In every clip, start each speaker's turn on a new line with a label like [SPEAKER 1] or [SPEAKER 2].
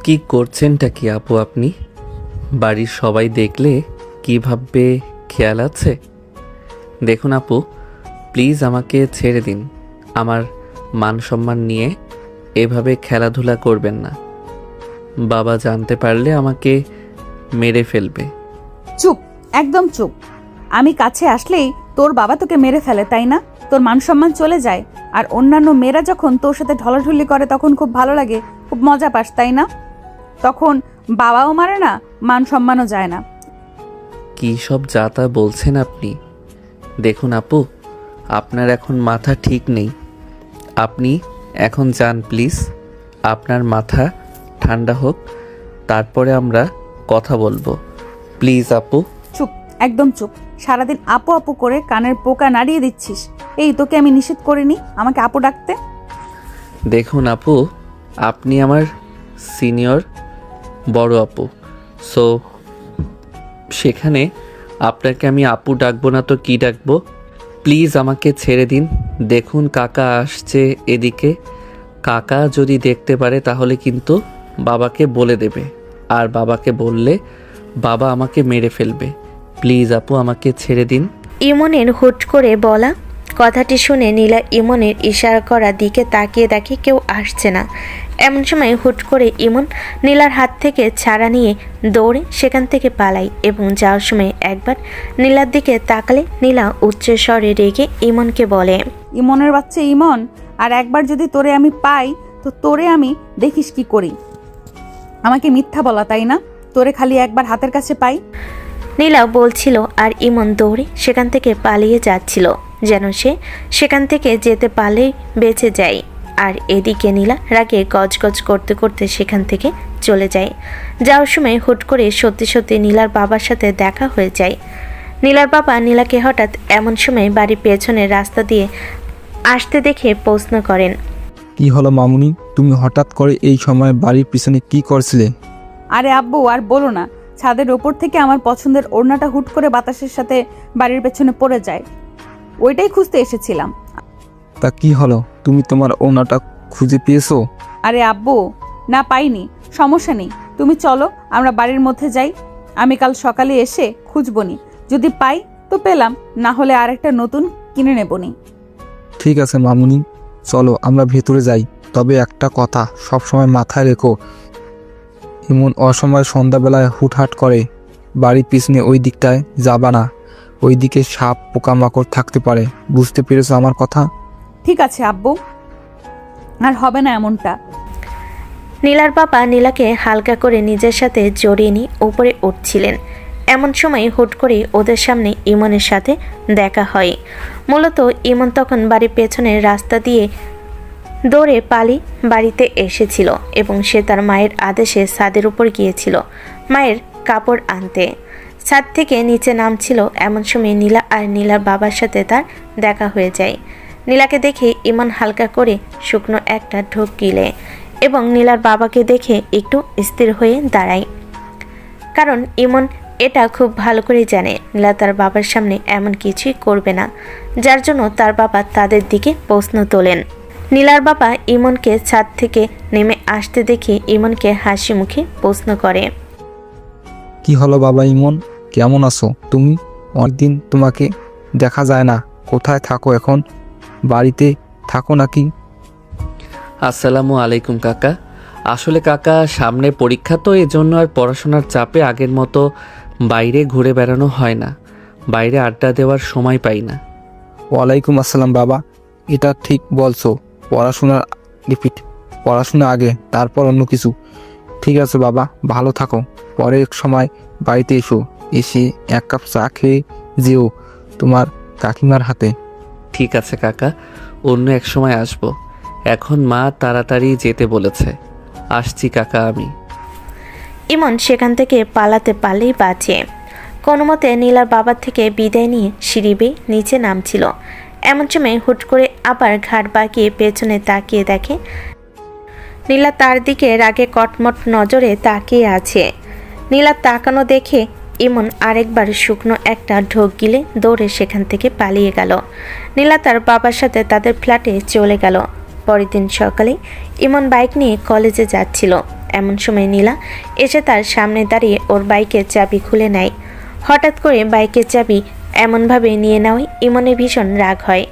[SPEAKER 1] কি করছেনটা কি আপু আপনি? বাড়ির সবাই দেখলে কি ভাববে খেয়াল আছে? দেখুন আপু, প্লিজ আমাকে ছেড়ে দিন। আমার মান সম্মান নিয়ে এভাবে খেলাধুলা করবেন না। বাবা জানতে পারলে আমাকে মেরে ফেলবে।
[SPEAKER 2] চুপ, একদম চুপ। আমি কাছে আসলেই তোর বাবা তোকে মেরে ফেলে, তাই না? তোর মান সম্মান চলে যায়। আর অন্যান্য মেয়েরা যখন তোর সাথে ঢলাঢুলি করে তখন খুব ভালো লাগে, খুব মজা পাস, তাই না? তখন বাবাও মারে না, মান সম্মানও যায় না।
[SPEAKER 1] কী সব যা তা বলছেন আপনি? দেখুন আপু, আপনার এখন মাথা ঠিক নেই। আপনি এখন যান প্লিজ। আপনার মাথা ঠান্ডা হোক, তারপরে আমরা কথা বলবো। প্লিজ আপু।
[SPEAKER 2] চুপ, একদম চুপ। সারাদিন আপু আপু করে কানের পোকা নাড়িয়ে দিচ্ছিস। এই, তোকে আমি নিষেধ করিনি আমাকে আপু ডাকতে?
[SPEAKER 1] দেখুন আপু, আপনি আমার সিনিয়র বড় আপু, সো সেখানে আপনাকে আমি আপু ডাকবো না তো কি ডাকবো? প্লিজ আমাকে ছেড়ে দিন। দেখুন কাকা আসছে এদিকে। কাকা যদি দেখতে পারে তাহলে কিন্তু বাবাকে বলে দেবে, আর বাবাকে বললে বাবা আমাকে মেরে ফেলবে। প্লিজ আপু আমাকে ছেড়ে দিন।
[SPEAKER 3] ইমনের হুট করে বলা কথাটি শুনে নীলা ইমনের ইশারা করা দিকে তাকিয়ে দেখে কেউ আসছে না। এমন সময় হুট করে ইমন নীলার হাত থেকে ছাড়া নিয়ে দৌড়ে সেখান থেকে পালায় এবং যাওয়ার সময় একবার নীলার দিকে তাকালে নীলা উচ্চ স্বরে রেগে ইমনকে বলে,
[SPEAKER 2] ইমনের বাচ্চা ইমন, আর একবার যদি তোরে আমি পাই তো তোরে আমি দেখিস কি করি। আমাকে মিথ্যা বলা, তাই না? তোরে খালি একবার হাতের কাছে পাই।
[SPEAKER 3] নীলা বলছিল আর ইমন দৌড়ে সেখান থেকে পালিয়ে যাচ্ছিল, যেন সে সেখান থেকে যেতে পারলেই বেঁচে যায়। আর এদিকে নীলা রাগে গজগজ করতে করতে সেখান থেকে চলে যায়। যাওয়ার সময় হুট করে সত্যি সত্যি নীলার বাবার সাথে দেখা হয়ে যায়। নীলার বাবা নীলাকে হঠাৎ এমন সময় বাড়ির পেছনের রাস্তা দিয়ে আসতে দেখে প্রশ্ন করেন,
[SPEAKER 4] কি হলো মামুনি, তুমি হঠাৎ করে এই সময় বাড়ির পিছনে কি করছিলে?
[SPEAKER 2] আরে আব্বু, আর বলো না। ছাদের ওপর থেকে আমার পছন্দের ওড়নাটা হুট করে বাতাসের সাথে বাড়ির পেছনে পড়ে যায়। ওইটাই খুঁজতে এসেছিলাম।
[SPEAKER 4] তা কি হলো, তুমি তোমার ওনাটা খুঁজে পেয়েছো?
[SPEAKER 2] আরে আব্বু, না পাইনি, সমস্যা নেই। তুমি চলো আমরা বাড়ির মধ্যে যাই। আমি কাল সকালে এসে খুঁজবনি। যদি পাই তো পেলাম, না হলে আরেকটা নতুন কিনে নেবনি।
[SPEAKER 4] ঠিক আছে মামুনি, চলো আমরা ভেতরে যাই। তবে একটা কথা সব সময় মাথায় রেখো, এমন অসময় সন্ধ্যাবেলায় হুটহাট করে বাড়ির পিছনে ওই দিকটায় যাবা না। ওই দিকে সাপ পোকামাকড় থাকতে পারে, বুঝতে পেরেছো আমার কথা?
[SPEAKER 2] ঠিক আছে আব্বু, আর হবে না এমনটা।
[SPEAKER 3] নীলার বাবা নীলাকে হালকা করে নিজের সাথে জড়িয়ে নিয়ে উপরে উঠছিলেন। এমন সময় হুট করে ওদের সামনে ইমনের সাথে দেখা হয়। মূলত ইমন তখন বাড়ির পেছনের রাস্তা দিয়ে দৌড়ে বাড়িতে এসেছিল এবং সে তার মায়ের আদেশে ছাদের উপর গিয়েছিল মায়ের কাপড় আনতে। ছাদ থেকে নিচে নামছিল, এমন সময় নীলা আর নীলার বাবার সাথে তার দেখা হয়ে যায়। নীলাকে দেখে ইমন হালকা করে শুকনো একটা ঢোক গিলে এবং নীলার বাবাকে দেখে একটু স্থির হয়ে দাঁড়ায়, কারণ ইমন এটা খুব ভালো করে জানে নীলা তার বাবার সামনে এমন কিছুই করবে না, যার জন্য তার বাবা তাদের দিকে প্রশ্ন তোলেন। নীলার বাবা ইমনকে ছাদ থেকে নেমে আসতে দেখে ইমনকে হাসি মুখে প্রশ্ন করে,
[SPEAKER 4] কি হলো বাবা ইমন, কেমন আছো তুমি? অনেকদিন তোমাকে দেখা যায় না। কোথায় থাকো এখন? বাড়িতে থাকো নাকি?
[SPEAKER 1] আসসালামু আলাইকুম কাকা। আসলে কাকা সামনে পরীক্ষা, তো এজন্য আর পড়াশোনার চাপে আগের মতো বাইরে ঘুরে বেড়ানো হয় না। বাইরে আড্ডা দেওয়ার সময় পাই না।
[SPEAKER 4] ওয়ালাইকুম আসসালাম বাবা, এটা ঠিক বলছো। পড়াশোনা আগে, তারপর অন্য কিছু। ঠিক আছে বাবা, ভালো থাকো। পরে এক সময় বাড়িতে এসে এক কাপ চা খেয়ে যেও তোমার কাকিমার হাতে।
[SPEAKER 1] ঠিক আছে কাকা, অন্য এক সময় আসবো। এখন মা তাড়াতাড়ি যেতে বলেছে। আসছি কাকা আমি।
[SPEAKER 3] ইমন সেখান থেকে পালাতে পারলেই বাঁচে। কোনো মতে নীলার বাবার থেকে বিদায় নিয়ে সিঁড়ি বেয়ে নিচে নামছিল। এমন সময় হুট করে আবার ঘাট বাঁকিয়ে পেছনে তাকিয়ে দেখে নীলা তার দিকে রাগে কটমট নজরে তাকিয়ে আছে। নীলার তাকানো দেখে ইমন আরেকবার শুকনো একটা ঢোক গিলে দৌড়ে সেখান থেকে পালিয়ে গেল। নীলা তার বাবার সাথে তাদের ফ্ল্যাটে চলে গেল। পরের দিন সকালে ইমন বাইক নিয়ে কলেজে যাচ্ছিল। এমন সময় নীলা এসে তার সামনে দাঁড়িয়ে ওর বাইকের চাবি খুলে নেয়। হঠাৎ করে বাইকের চাবি এমনভাবে নিয়ে নেওয়ায় ইমনের ভীষণ রাগ হয়।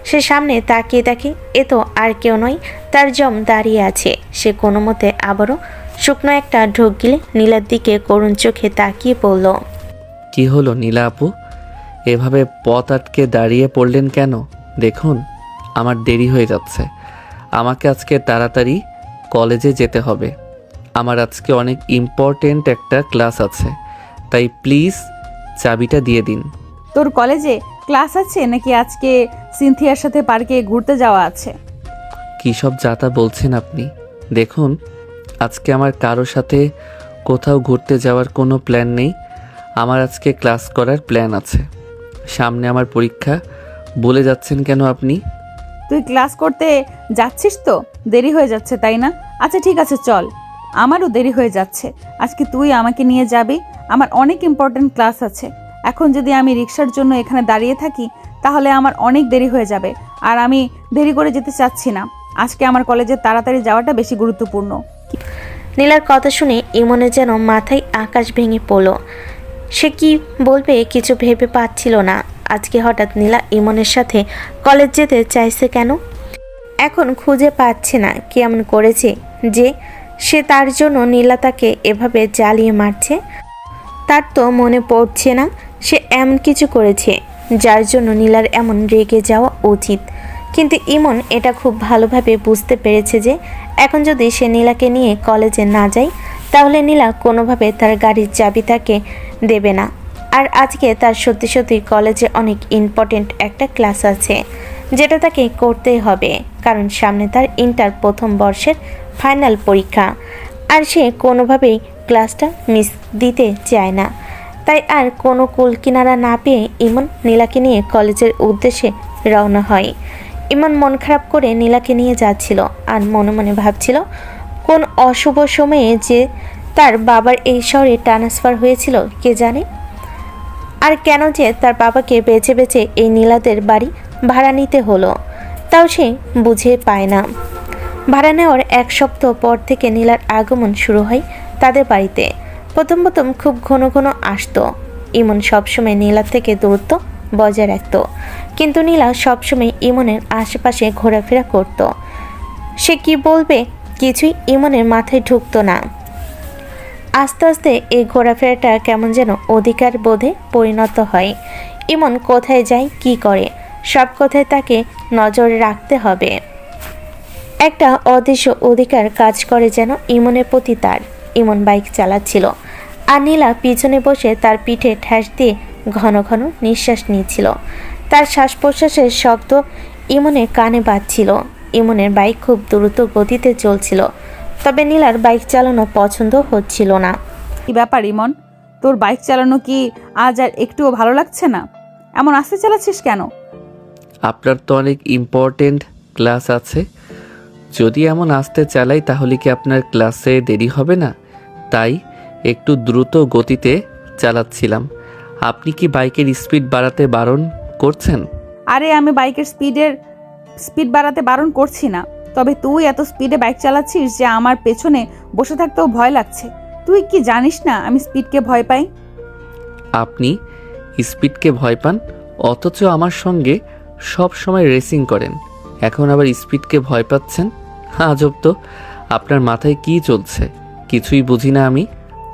[SPEAKER 3] সে সামনে তাকিয়ে দেখে এ তো আর কেউ নয়, তার জম দাঁড়িয়ে আছে। সে কোনো মতে আবারও শুকনো একটা ঢোক গিলে নীলার দিকে করুণ চোখে তাকিয়ে পড়ল।
[SPEAKER 1] কি হলো নীলা আপু, এভাবে পথ আটকে দাঁড়িয়ে পড়লেন কেন? দেখুন আমার দেরি হয়ে যাচ্ছে, আমাকে আজকে তাড়াতাড়ি কলেজে যেতে হবে। আমার আজকে অনেক ইম্পর্টেন্ট একটা ক্লাস আছে, তাই প্লিজ চাবিটা দিয়ে দিন।
[SPEAKER 2] তোর কলেজে ক্লাস আছে নাকি আজকে সিনথিয়ার সাথে পার্কে ঘুরতে যাওয়া আছে?
[SPEAKER 1] কী সব যাতা বলছেন আপনি? দেখুন আজকে আমার কারো সাথে কোথাও ঘুরতে যাওয়ার কোনো প্ল্যান নেই। আমার আজকে ক্লাস করার প্ল্যান আছে। সামনে আমার পরীক্ষা, বলে যাচ্ছেন কেন আপনি?
[SPEAKER 2] তুই ক্লাস করতে যাচ্ছিস তো? দেরি হয়ে যাচ্ছে তাই না? আচ্ছা ঠিক আছে চল, আমারও দেরি হয়ে যাচ্ছে। আজকে তুই আমাকে নিয়ে যাবি, আমার অনেক ইম্পর্টেন্ট ক্লাস আছে। এখন যদি আমি রিক্সার জন্য এখানে দাঁড়িয়ে থাকি তাহলে আমার অনেক দেরি হয়ে যাবে, আর আমি দেরি করে যেতে চাচ্ছি না। আজকে আমার কলেজে তাড়াতাড়ি যাওয়াটা বেশি গুরুত্বপূর্ণ।
[SPEAKER 3] নীলার কথা শুনে ইমনের যেন মাথায় আকাশ ভেঙে পড়ল। সে কি বলবে কিছু ভেবে পাচ্ছিল না। আজকে হঠাৎ নীলা ইমনের সাথে কলেজ যেতে চাইছে কেন? এখন খুঁজে পাচ্ছে না কি এমন করেছে যে সে তার জন্য নীলা তাকে এভাবে জ্বালিয়ে মারছে। তার তো মনে পড়ছে না সে এমন কিছু করেছে যার জন্য নীলার এমন রেগে যাওয়া উচিত। কিন্তু ইমন এটা খুব ভালোভাবে বুঝতে পেরেছে যে এখন যদি সে নীলাকে নিয়ে কলেজে না যায় তাহলে নীলা কোনোভাবে তার গাড়ির চাবি তাকে দেবে না। আর আজকে তার সত্যি সত্যি কলেজে অনেক ইম্পর্টেন্ট একটা ক্লাস আছে যেটা তাকে করতেই হবে, কারণ সামনে তার ইন্টার প্রথম বর্ষের ফাইনাল পরীক্ষা। আর সে কোনোভাবেই ক্লাসটা মিস দিতে চায় না। তাই আর কোনো কুল কিনারা না পেয়ে ইমন নীলাকে নিয়ে কলেজের উদ্দেশ্যে রওনা হয়। ইমন মন খারাপ করে নীলাকে নিয়ে যাচ্ছিল আর মনে মনে ভাবছিল কোন অশুভ সময়ে যে তার বাবার এই শহরে ট্রান্সফার হয়েছিল কে জানে, আর কেন যে তার বাবাকে বেছে বেছে এই নীলাদের বাড়ি ভাড়া নিতে হলো তাও সে বুঝে পায় না। ভাড়া নেওয়ার এক সপ্তাহ পর থেকে নীলার আগমন শুরু হয় তাদের বাড়িতে। প্রথম প্রথম খুব ঘন ঘন আসতো। ইমন সবসময় নীলার থেকে দূরত্ব বজায় রাখত, কিন্তু নীলা সবসময় ইমনের আশেপাশে ঘোরাফেরা করত। সে কি বলবে কিছুই ইমনের মাথায় ঢুকতো না। আস্তে আস্তে এই ঘোরাফেরাটা কেমন যেন অধিকার বোধে পরিণত হয়। ইমন কোথায় যায় কি করে সব কথায় তাকে নজরে রাখতে হবে। একটা অদৃশ্য অধিকার কাজ করে যেন ইমনের প্রতি তার। ইমন বাইক চালাচ্ছিল আর নীলা পিছনে বসে তার পিঠে ঠ্যাস দিয়ে ঘন ঘন নিঃশ্বাস নিচ্ছিল। তার শ্বাস প্রশ্বাসের শব্দ ইমনের কানে বাজছিল। ইমনের বাইক খুব দ্রুত গতিতে চলছিল, তবে নীলার বাইক চালানো পছন্দ হচ্ছিল না।
[SPEAKER 2] কি ব্যাপার ইমন, তোর বাইক চালানো কি আজ আর একটুও ভালো লাগছে না? এমন আস্তে চালাচ্ছিস কেন?
[SPEAKER 1] আপনার তো অনেক ইম্পর্টেন্ট ক্লাস আছে, যদি এমন আস্তে চালাই তাহলে কি আপনার ক্লাসে দেরি হবে না? তাই একটু দ্রুত গতিতে চালাচ্ছিলাম। আপনি কি বাইকের স্পিড বাড়াতে বারণ করছেন?
[SPEAKER 2] আরে আমি বাইকের স্পিড বাড়াতে বারণ করছি না, তবে তুই এত স্পিডে বাইক চালাচ্ছিস যে আমার পেছনে বসে থাকতেও ভয় লাগছে। তুই কি জানিস না আমি স্পিডকে ভয় পাই?
[SPEAKER 1] আপনি স্পিডকে ভয় পান, অথচ আমার সঙ্গে সব সময় রেসিং করেন, এখন আবার স্পিডকে ভয় পাচ্ছেন? আজব তো, আপনার মাথায় কি চলছে কিছুই বুঝি না আমি।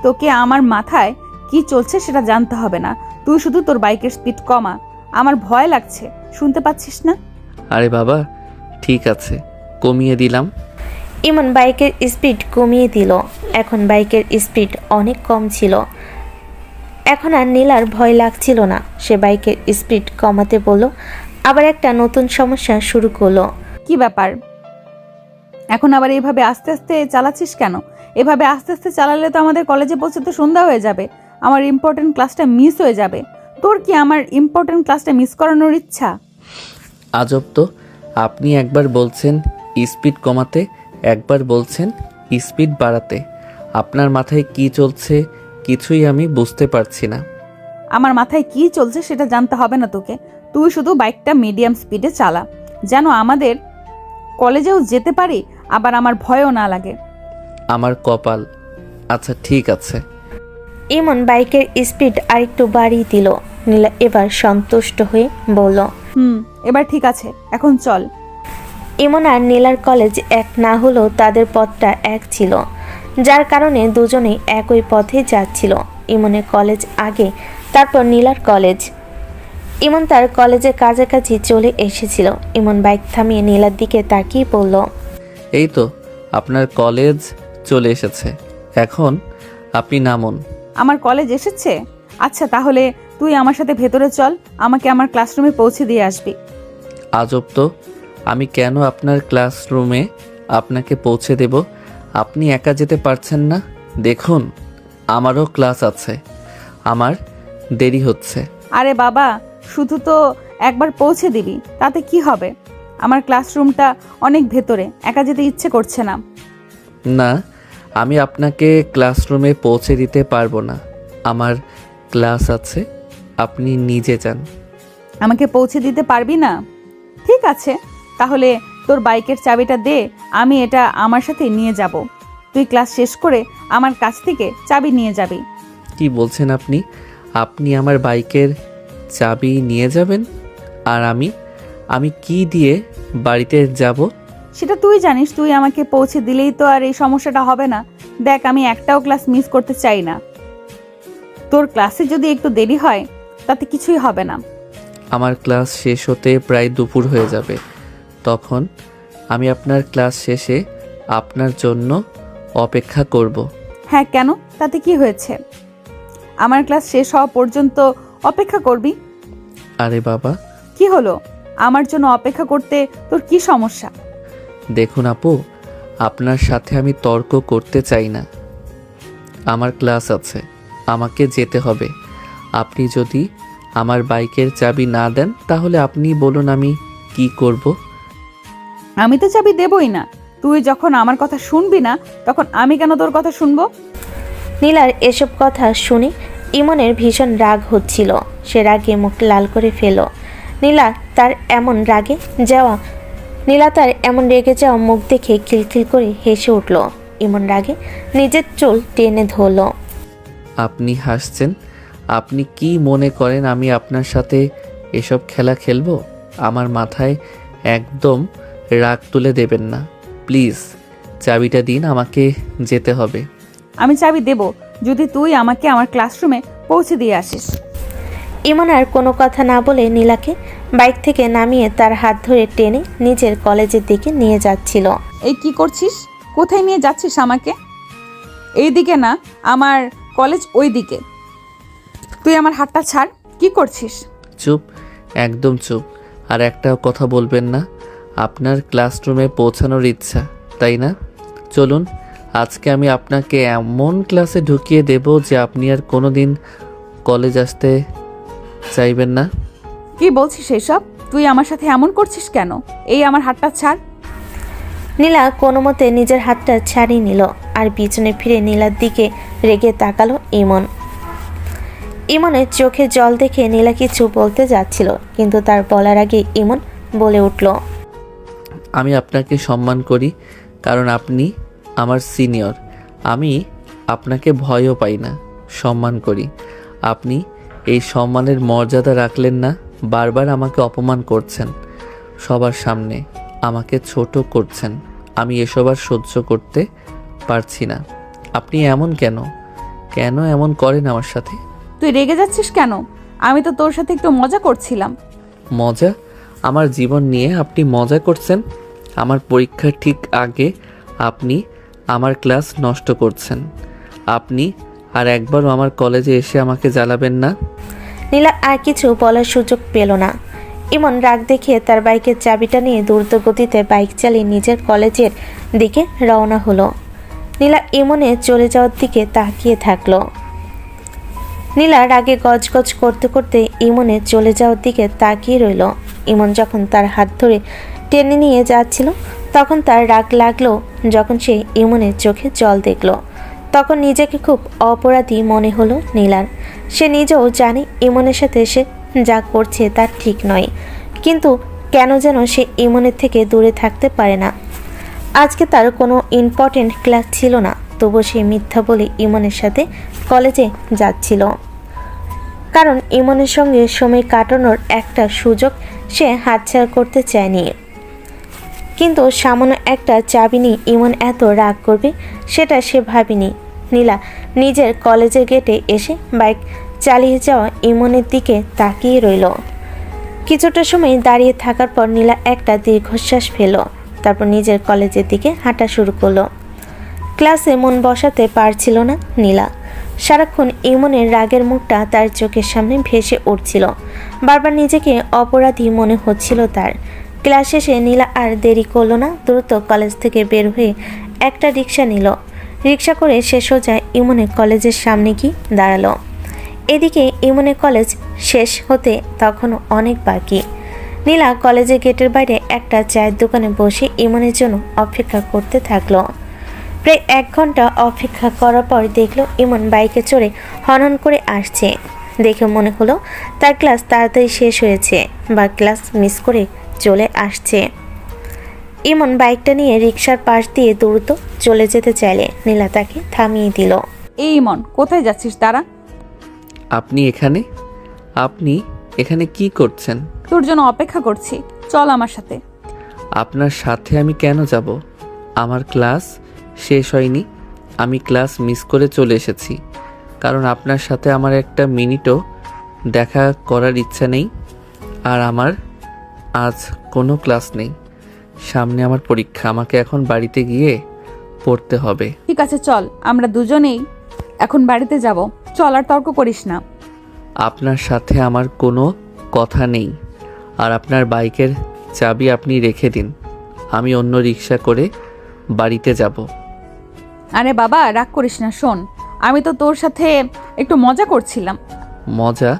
[SPEAKER 2] তোকে আমার মাথায় কি চলছে সেটা জানতে হবে না, তুই শুধু তোর বাইকের স্পিড কমা। আমার ভয় লাগছে, শুনতে পাচ্ছিস না?
[SPEAKER 1] আরে বাবা ঠিক আছে, কমিয়ে দিলাম।
[SPEAKER 3] ইমন বাইকের স্পিড কমিয়ে দিল। এখন বাইকের স্পিড অনেক কম ছিল। এখন আর নীলার ভয় লাগছিল না। সে বাইকের স্পিড কমাতে বলল, আবার একটা নতুন সমস্যা শুরু করলো।
[SPEAKER 2] কি ব্যাপার, এখন আবার এইভাবে আস্তে আস্তে চালাচ্ছিস কেন? এভাবে আস্তে আস্তে চালালে তো আমাদের কলেজে পৌঁছতে সন্ধ্যা হয়ে যাবে, আমার ইম্পর্টেন্ট ক্লাসটা মিস হয়ে যাবে। তোর কি আমার ইম্পর্টেন্ট ক্লাসটা মিস করানোর ইচ্ছা?
[SPEAKER 1] আজব তো, আপনি একবার বলছেন স্পিড কমাতে, একবার বলছেন স্পিড বাড়াতে। আপনার মাথায় কি চলছে কিছুই আমি বুঝতে পারছি না।
[SPEAKER 2] আমার মাথায় কি চলছে সেটা জানতে হবে না তোকে, তুই শুধু বাইকটা মিডিয়াম স্পিডে চালা, যেন আমাদের কলেজেও যেতে পারি, আবার আমার ভয়ও না লাগে।
[SPEAKER 1] আমার কপাল। আচ্ছা ঠিক আছে।
[SPEAKER 3] ইমন বাইকের স্পিড আরেকটু বাড়িয়ে দিল। নীলা এবার সন্তুষ্ট হয়ে বলল,
[SPEAKER 2] এবার ঠিক আছে, এখন চল।
[SPEAKER 3] ইমন আর নীলার কলেজ এক না হলেও তাদের পথটা এক ছিল, যার কারণে দুজনেই একই পথে যাচ্ছিল। ইমনের কলেজ আগে, তারপর নীলার কলেজ। ইমন তার কলেজের কাছাকাছি চলে এসেছিল। ইমন বাইক থামিয়ে নীলার দিকে তাকিয়ে বলল,
[SPEAKER 1] এই তো আপনার কলেজ চলে এসেছে, এখন আপনি নামুন।
[SPEAKER 2] আমার কলেজ এসেছে? আচ্ছা তাহলে তুই আমার সাথে ভেতরে চল, আমাকে আমার ক্লাসরুমে পৌঁছে দিয়ে আসবি।
[SPEAKER 1] আজব তো, আমি কেন আপনার ক্লাসরুমে আপনাকে পৌঁছে দেব? আপনি একা যেতে পারছেন না? দেখুন আমারও ক্লাস আছে, আমার দেরি হচ্ছে।
[SPEAKER 2] আরে বাবা, শুধু তো একবার পৌঁছে দিবি, তাতে কি হবে? আমার ক্লাসরুমটা অনেক ভেতরে, একা যেতে ইচ্ছে করছে না।
[SPEAKER 1] না, আমি আপনাকে ক্লাসরুমে পৌঁছে দিতে পারবো না, আমার ক্লাস আছে, আপনি নিজে যান।
[SPEAKER 2] আমাকে পৌঁছে দিতে পারবি না? ঠিক আছে, তাহলে তোর বাইকের চাবিটা দে, আমি এটা আমার সাথে নিয়ে যাব। তুই ক্লাস শেষ করে আমার কাছ থেকে চাবি নিয়ে যাবি।
[SPEAKER 1] কি বলছেন আপনি? আপনি আমার বাইকের চাবি নিয়ে যাবেন? আর আমি কি দিয়ে বাড়িতে যাব?
[SPEAKER 2] সেটা তুই জানিস, তুই আমাকে পৌঁছে দিলেই তো আর এই সমস্যাটা হবে না। দেখ, আমি একটাও ক্লাস মিস করতে চাই না। তোর ক্লাসে যদি একটু দেরি হয় তাতে কিছুই হবে না।
[SPEAKER 1] আমার ক্লাস শেষ হতে প্রায় দুপুর হয়ে যাবে, তখন আমি আপনার ক্লাস শেষে আপনার জন্য অপেক্ষা করব।
[SPEAKER 2] হ্যাঁ, কেন? তাতে কি হয়েছে? আমার ক্লাস শেষ হওয়া পর্যন্ত অপেক্ষা করবি?
[SPEAKER 1] আরে বাবা,
[SPEAKER 2] কি হলো? আমার জন্য অপেক্ষা করতে তোর কি সমস্যা?
[SPEAKER 1] দেখুন আপু, আপনার সাথে আমি তর্ক করতে চাই না। আমার ক্লাস আছে, আমাকে যেতে হবে। আপনি যদি আমার বাইকের চাবি না দেন তাহলে আপনি বলুন আমি কি করব?
[SPEAKER 2] আমি তো চাবি দেবই না। তুই যখন আমার কথা শুনবি না, তখন আমি কেন তোর কথা শুনবো?
[SPEAKER 3] নীলার এসব কথা শুনে ইমনের ভীষণ রাগ হচ্ছিল। সে রাগে মুখ লাল করে ফেল। নীলা তার এমন রেগে যাওয়া মুখ দেখে খিলখিল করে হেসে উঠল। ইমন রাগে নিজের চুল টেনে ধরল।
[SPEAKER 1] আপনি হাসছেন? আপনি কি মনে করেন আমি আপনার সাথে এসব খেলা খেলবো? আমার মাথায় একদম রাগ তুলে দেবেন না প্লিজ। চাবিটা দিন, আমাকে যেতে হবে।
[SPEAKER 2] আমি চাবি দেব যদি তুই আমাকে আমার ক্লাসরুমে পৌঁছে দিয়ে আসিস।
[SPEAKER 3] ইমন আর কোনো কথা না বলে নীলাকে বাইক থেকে নামিয়ে তার হাত ধরে টেনে নিজের কলেজের দিকে নিয়ে যাচ্ছিল।
[SPEAKER 2] এই কি করছিস? কোথায় নিয়ে যাচ্ছিস আমাকে? এই দিকে না, আমার কলেজ ওই দিকে। তুই আমার হাতটা ছাড়। কি করছিস?
[SPEAKER 1] চুপ, একদম চুপ। আর একটাও কথা বলবেন না। আপনার ক্লাসরুমে পৌঁছানোর ইচ্ছা, তাই না? চলুন, আজকে আমি আপনাকে এমন ক্লাসে ঢুকিয়ে দেব যে আপনি আর কোনো দিন কলেজ আসতে চাইবেন না।
[SPEAKER 2] কি বলছিস এসব? তুই আমার সাথে এমন করছিস কেন? এই আমার হাতটা ছাড়।
[SPEAKER 3] নীলা কোনো মতে নিজের হাতটা ছাড়িয়ে নিল আর পিছনে ফিরে নীলার দিকে রেগে তাকালো ইমন। ইমনের চোখে জল দেখে নীলা কিছু বলতে যাচ্ছিল, কিন্তু তার বলার আগে ইমন বলে উঠল,
[SPEAKER 1] আমি আপনাকে সম্মান করি কারণ আপনি আমার সিনিয়র। আমি আপনাকে ভয়ও পাই না, সম্মান করি। আপনি এই সম্মানের মর্যাদা রাখলেন না, বারবার আমাকে অপমান করছেন, সবার সামনে আমাকে ছোট করছেন। আমি এসব আর সহ্য করতে পারছি না। আপনি এমন কেন এমন করেন আমার সাথে?
[SPEAKER 2] তুই রেগে যাচ্ছিস কেন? আমি তো তোর সাথে একটু মজা করছিলাম।
[SPEAKER 1] মজা? আমার জীবন নিয়ে আপনি মজা করছেন? আমার পরীক্ষার ঠিক আগে আপনি আমার ক্লাস নষ্ট করছেন। আপনি আর একবারও আমার কলেজে এসে আমাকে জ্বালাবেন না।
[SPEAKER 3] নীলা আর কিছু বলার সুযোগ পেল না। ইমন রাগ দেখিয়ে তার বাইকের চাবিটা নিয়ে দ্রুত গতিতে বাইক চালিয়ে নিজের কলেজের দিকে রওনা হলো। নীলা ইমনের চলে যাওয়ার দিকে তাকিয়ে থাকলো। নীলা রাগে গজগজ করতে করতে ইমনের চলে যাওয়ার দিকে তাকিয়ে রইল। ইমন যখন তার হাত ধরে টেনে নিয়ে যাচ্ছিল তখন তার রাগ লাগলো। যখন সে ইমনের চোখে জল দেখল তখন নিজেকে খুব অপরাধী মনে হলো নীলার। সে নিজেও জানে ইমনের সাথে সে যা করছে তা ঠিক নয়, কিন্তু কেন যেন সে ইমনের থেকে দূরে থাকতে পারে না। আজকে তার কোনো ইম্পর্টেন্ট ক্লাস ছিল না, তবু সে মিথ্যা বলে ইমনের সাথে কলেজে যাচ্ছিল, কারণ ইমনের সঙ্গে সময় কাটানোর একটা সুযোগ সে হাতছাড়া করতে চায়নি। কিন্তু সামান্য একটা চাবি নিয়ে ইমন এত রাগ করবে সেটা সে ভাবেনি। নীলা নিজের কলেজের গেটে এসে বাইক চালিয়ে যাওয়া ইমনের দিকে তাকিয়ে রইল। কিছুটা সময় দাঁড়িয়ে থাকার পর নীলা একটা দীর্ঘশ্বাস ফেল, তারপর নিজের কলেজের দিকে হাঁটা শুরু করলো। ক্লাসে মন বসাতে পারছিল না নীলা। সারাক্ষণ ইমনের রাগের মুখটা তার চোখের সামনে ভেসে উঠছিল, বারবার নিজেকে অপরাধী মনে হচ্ছিল তার। ক্লাস শেষে নীলা আর দেরি করলো না, দ্রুত কলেজ থেকে বের হয়ে একটা রিক্সা নিল। রিক্সা করে সে সোজা ইমনের কলেজের সামনে গিয়ে দাঁড়ালো। এদিকে ইমনের কলেজ শেষ হতে তখনও অনেক বাকি। নীলা কলেজের গেটের বাইরে একটা চায়ের দোকানে বসে ইমনের জন্য অপেক্ষা করতে থাকলো। প্রায় 1 ঘন্টা অপেক্ষা করার পর দেখলো ইমন বাইকে চড়ে হনন করে আসছে। দেখে মনে হলো তার ক্লাস তাড়াতাড়ি শেষ হয়েছে বা ক্লাস মিস করে চলে আসছে। ইমন বাইকটা নিয়ে রিক্সার পাশ দিয়ে দ্রুত চলে যেতে চাইলে নীলা তাকে থামিয়ে দিল।
[SPEAKER 2] এই ইমন, কোথায় যাচ্ছিস? দাঁড়া।
[SPEAKER 1] আপনি এখানে কি করছেন?
[SPEAKER 2] তোর জন্য অপেক্ষা করছি, চল আমার সাথে।
[SPEAKER 1] আপনার সাথে আমি কেন যাব? আমার ক্লাস শেষ হয়নি, আমি ক্লাস মিস করে চলে এসেছি, কারণ আপনার সাথে আমার একটা মিনিটও দেখা করার ইচ্ছা নেই। আর আমার আজ কোনো ক্লাস নেই, সামনে আমার পরীক্ষা, আমাকে এখন বাড়িতে গিয়ে পড়তে হবে।
[SPEAKER 2] ঠিক আছে চল, আমরা দুজনেই এখন বাড়িতে যাব। চল, আর তর্ক করিস না।
[SPEAKER 1] আপনার সাথে আমার কোনো কথা নেই, আর আপনার বাইকের চাবি আপনি রেখে দিন, আমি অন্য রিক্সা করে বাড়িতে যাব।
[SPEAKER 2] আরে বাবা, রাগ করিস না। শোন, আমি তো তোর সাথে একটু মজা করছিলাম।
[SPEAKER 1] মজা?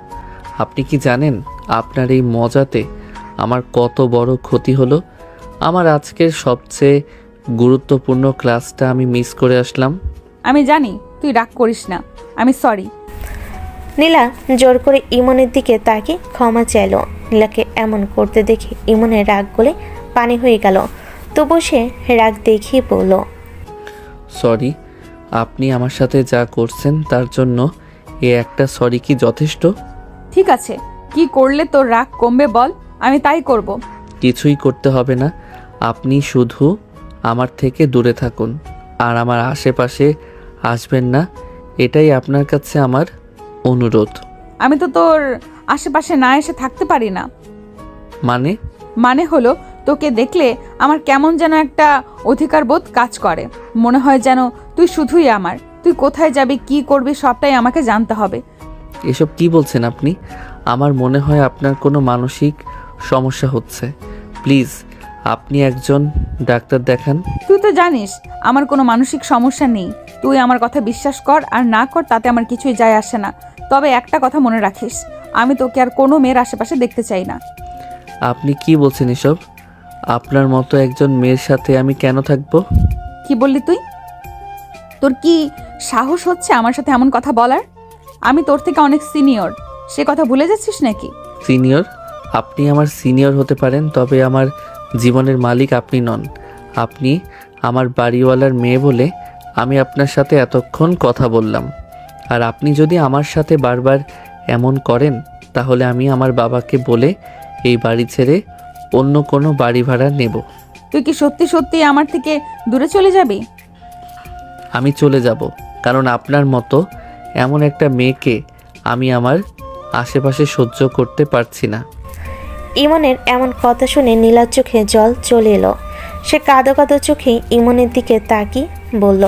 [SPEAKER 1] আপনি কি জানেন আপনার এই মজাতে আমার কত বড় ক্ষতি হলো? আমার আজকের সবচেয়ে গুরুত্বপূর্ণ ক্লাসটা আমি মিস করে আসলাম।
[SPEAKER 2] আমি জানি, তুই রাগ করিস না, আমি সরি।
[SPEAKER 3] নীলা জোর করে ইমনের দিকে তাকিয়ে ক্ষমা চাইল। নীলাকে এমন করতে দেখে ইমনের রাগ গলে পানি হয়ে গেল, তবু সে রাগ দেখিয়ে বলল,
[SPEAKER 1] সরি, আপনি আমার সাথে যা করছেন তার জন্য এ একটা সরি কি যথেষ্ট?
[SPEAKER 2] ঠিক আছে, কি করলে তোর রাগ কমবে বল, আমি তাই করব।
[SPEAKER 1] কিছুই করতে হবে না, আপনি শুধু আমার থেকে দূরে থাকুন আর আমার আশেপাশে আসবেন না, এটাই আপনার কাছে আমার অনুরোধ।
[SPEAKER 2] আমি তো তোর আশেপাশে না এসে থাকতে পারি না।
[SPEAKER 1] মানে
[SPEAKER 2] হলো, তোকে দেখলে আমার কেমন যেন একটা অধিকার বোধ কাজ করে। মনে হয় যেন তুই শুধুই আমার। তুই কোথায় যাবি, কি করবি, সবটাই আমাকে জানতে হবে।
[SPEAKER 1] এসব কি বলছেন আপনি? আমার মনে হয় আপনার কোনো মানসিক সমস্যা হচ্ছে। প্লিজ আপনি একজন ডাক্তার দেখান।
[SPEAKER 2] তুই তো জানিস আমার কোনো মানসিক সমস্যা নেই। তুই আমার কথা বিশ্বাস কর আর না কর, তাতে আমার কিছুই যায় আসে না। তবে একটা কথা মনে রাখিস, আমি তোকে আর কোনো মেয়ের আশেপাশে দেখতে চাই না।
[SPEAKER 1] আপনি কি বলছেন এসব? আপনার মতো একজন মেয়ের সাথে আমি কেন থাকবো?
[SPEAKER 2] কি বললি তুই? তোর কি সাহস হচ্ছে আমার সাথে এমন কথা বলার? আমি তোর থেকে অনেক সিনিয়র, সে কথা ভুলে যাচ্ছিস নাকি?
[SPEAKER 1] সিনিয়র? আপনি আমার সিনিয়র হতে পারেন, তবে আমার জীবনের মালিক আপনি নন। আপনি আমার বাড়িওয়ালার মেয়ে বলে আমি আপনার সাথে এতক্ষণ কথা বললাম, আর আপনি যদি আমার সাথে বারবার এমন করেন তাহলে আমি আমার বাবাকে বলে এই বাড়ি ছেড়ে অন্য কোনো বাড়ি ভাড়া নেব।
[SPEAKER 2] তুই কি সত্যি সত্যি আমার থেকে দূরে চলে যাবি?
[SPEAKER 1] আমি চলে যাব, কারণ আপনার মতো এমন একটা মেয়েকে আমি আমার আশেপাশে সহ্য করতে পারছি না।
[SPEAKER 3] ইমনের এমন কথা শুনে নীলার চোখে জল চলে এলো। সে কাঁদো কাঁদো চোখে ইমনের দিকে তাকিয়ে বলল,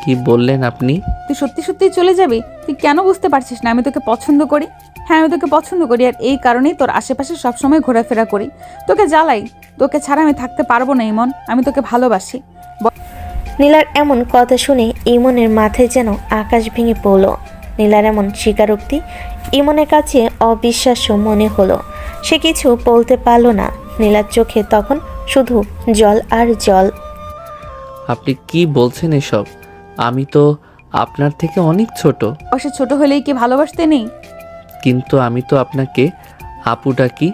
[SPEAKER 1] কি বললেন আপনি?
[SPEAKER 2] তুই সত্যি সত্যি চলে যাবি? তুই কেন বুঝতে পারছিস না আমি তোকে পছন্দ করি? হ্যাঁ, আমি তোকে পছন্দ করি, আর এই কারণেই তোর আশেপাশে সবসময় ঘোরাফেরা করি, তোকে জ্বালাই। তোকে ছাড়া আমি থাকতে পারবো না ইমন, আমি তোকে ভালোবাসি।
[SPEAKER 3] নীলার এমন কথা শুনে ইমনের মাথায় যেন আকাশ ভেঙে পড়ল। নীলার এমন স্বীকারোক্তি ইমনের কাছে অবিশ্বাস্য মনে হলো। সে কিছু বলতে পারল না। নীলার চোখে তখন শুধু জল আর জল।
[SPEAKER 1] আপনি কি বলছেন এসব? আমি তো আপনার থেকে অনেক ছোট।
[SPEAKER 2] বয়সে ছোট হলেই কি ভালোবাসতে নেই?
[SPEAKER 1] কিন্তু আমি তো আপনাকে আপু ডাকি।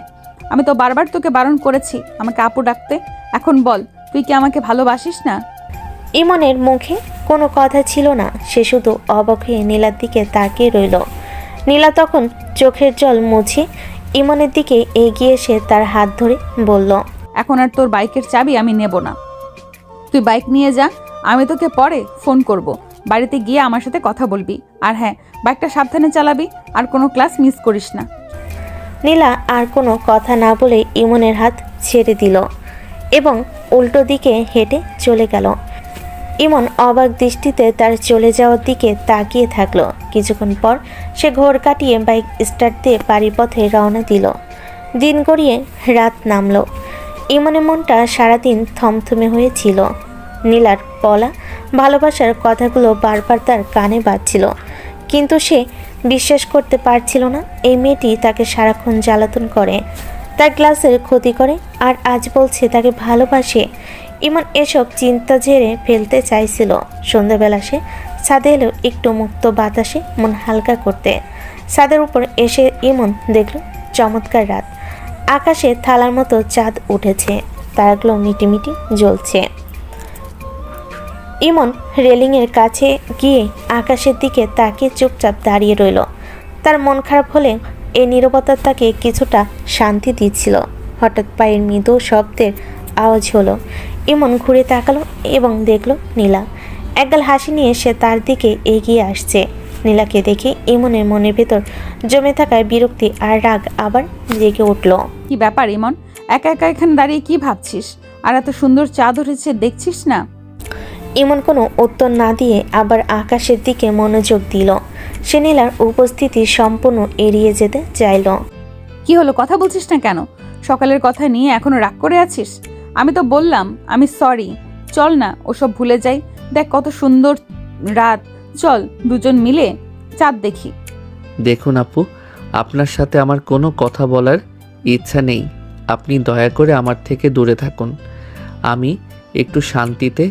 [SPEAKER 2] আমি তো বারবার তোকে বারণ করেছি আমাকে আপু ডাকতে। এখন বল, তুই কি আমাকে ভালোবাসিস না?
[SPEAKER 3] ইমনের মুখে কোনো কথা ছিল না, সে শুধু অবাক হয়ে নীলার দিকে তাকিয়ে রইল। নীলা তখন চোখের জল মুছে ইমনের দিকে এগিয়ে এসে তার হাত ধরে বলল,
[SPEAKER 2] এখন আর তোর বাইকের চাবি আমি নেব না। তুই বাইক নিয়ে যা, আমি তোকে পরে ফোন করব। বাড়িতে গিয়ে আমার সাথে কথা বলবি। আর হ্যাঁ, বাইকটা সাবধানে চালাবি, আর কোনো ক্লাস মিস করিস না।
[SPEAKER 3] নীলা আর কোনো কথা না বলে ইমনের হাত ছেড়ে দিল এবং উল্টো দিকে হেঁটে চলে গেল। ইমন অবাক দৃষ্টিতে তার চলে যাওয়ার দিকে তাকিয়ে থাকলো। কিছুক্ষণ পর সে ঘোর কাটিয়ে বাইক স্টার্ট দিয়ে বাড়ির পথে রওনা দিল। দিন গড়িয়ে রাত নামলো। ইমনের মনটা সারাদিন থমথমে হয়েছিল। নীলার বলা ভালোবাসার কথাগুলো বারবার তার কানে বাজছিল, কিন্তু সে বিশ্বাস করতে পারছিল না এই মেয়েটি তাকে সারাক্ষণ জ্বালাতন করে, তার ক্লাসের ক্ষতি করে, আর আজ বলছে তাকে ভালোবাসে। ইমন এসব চিন্তা ঝেড়ে ফেলতে চাইছিল। সন্ধ্যাবেলা সে ছাদে এলো একটু মুক্ত বাতাসে মন হালকা করতে। ছাদের উপর এসে ইমন দেখল চমৎকার রাত। আকাশে থালার মতো চাঁদ উঠেছে, তারাগুলো মিটিমিটি জ্বলছে। ইমন রেলিংয়ের কাছে গিয়ে আকাশের দিকে তাকিয়ে চুপচাপ দাঁড়িয়ে রইল। তার মন খারাপ হলে এই নীরবতা তাকে কিছুটা শান্তি দিচ্ছিল। হঠাৎ পায়ের মৃদু শব্দের আওয়াজ হলো। ইমন ঘুরে তাকালো এবং দেখল নীলা। একগাল হাসি নিয়ে সে তার দিকে এগিয়ে আসছে। নীলাকে দেখে ইমনের মনের ভেতর জমে থাকায় বিরক্তি আর রাগ আবার জেগে উঠল।
[SPEAKER 2] কি ব্যাপার ইমন, একা একা এখানে দাঁড়িয়ে কি ভাবছিস? আর এত সুন্দর চাঁদ উঠেছে, দেখছিস না?
[SPEAKER 3] ইমন কোনো উত্তর না দিয়ে আবার আকাশের দিকে মনোযোগ দিল। সে নীলার উপস্থিতি সম্পূর্ণ এড়িয়ে যেতে চাইল।
[SPEAKER 2] কি হলো, কথা বলছিস না কেন? সকালের কথা নিয়ে এখনো রাগ করে আছিস? আমি তো বললাম আমি সরি। চল না ওসব ভুলে যাই। দেখ কত সুন্দর রাত, চল দুজন মিলে চাঁদ দেখি।
[SPEAKER 1] দেখুন আপু, আপনার সাথে আমার কোনো কথা বলার ইচ্ছা নেই। আপনি দয়া করে আমার থেকে দূরে থাকুন। আমি একটু শান্তিতে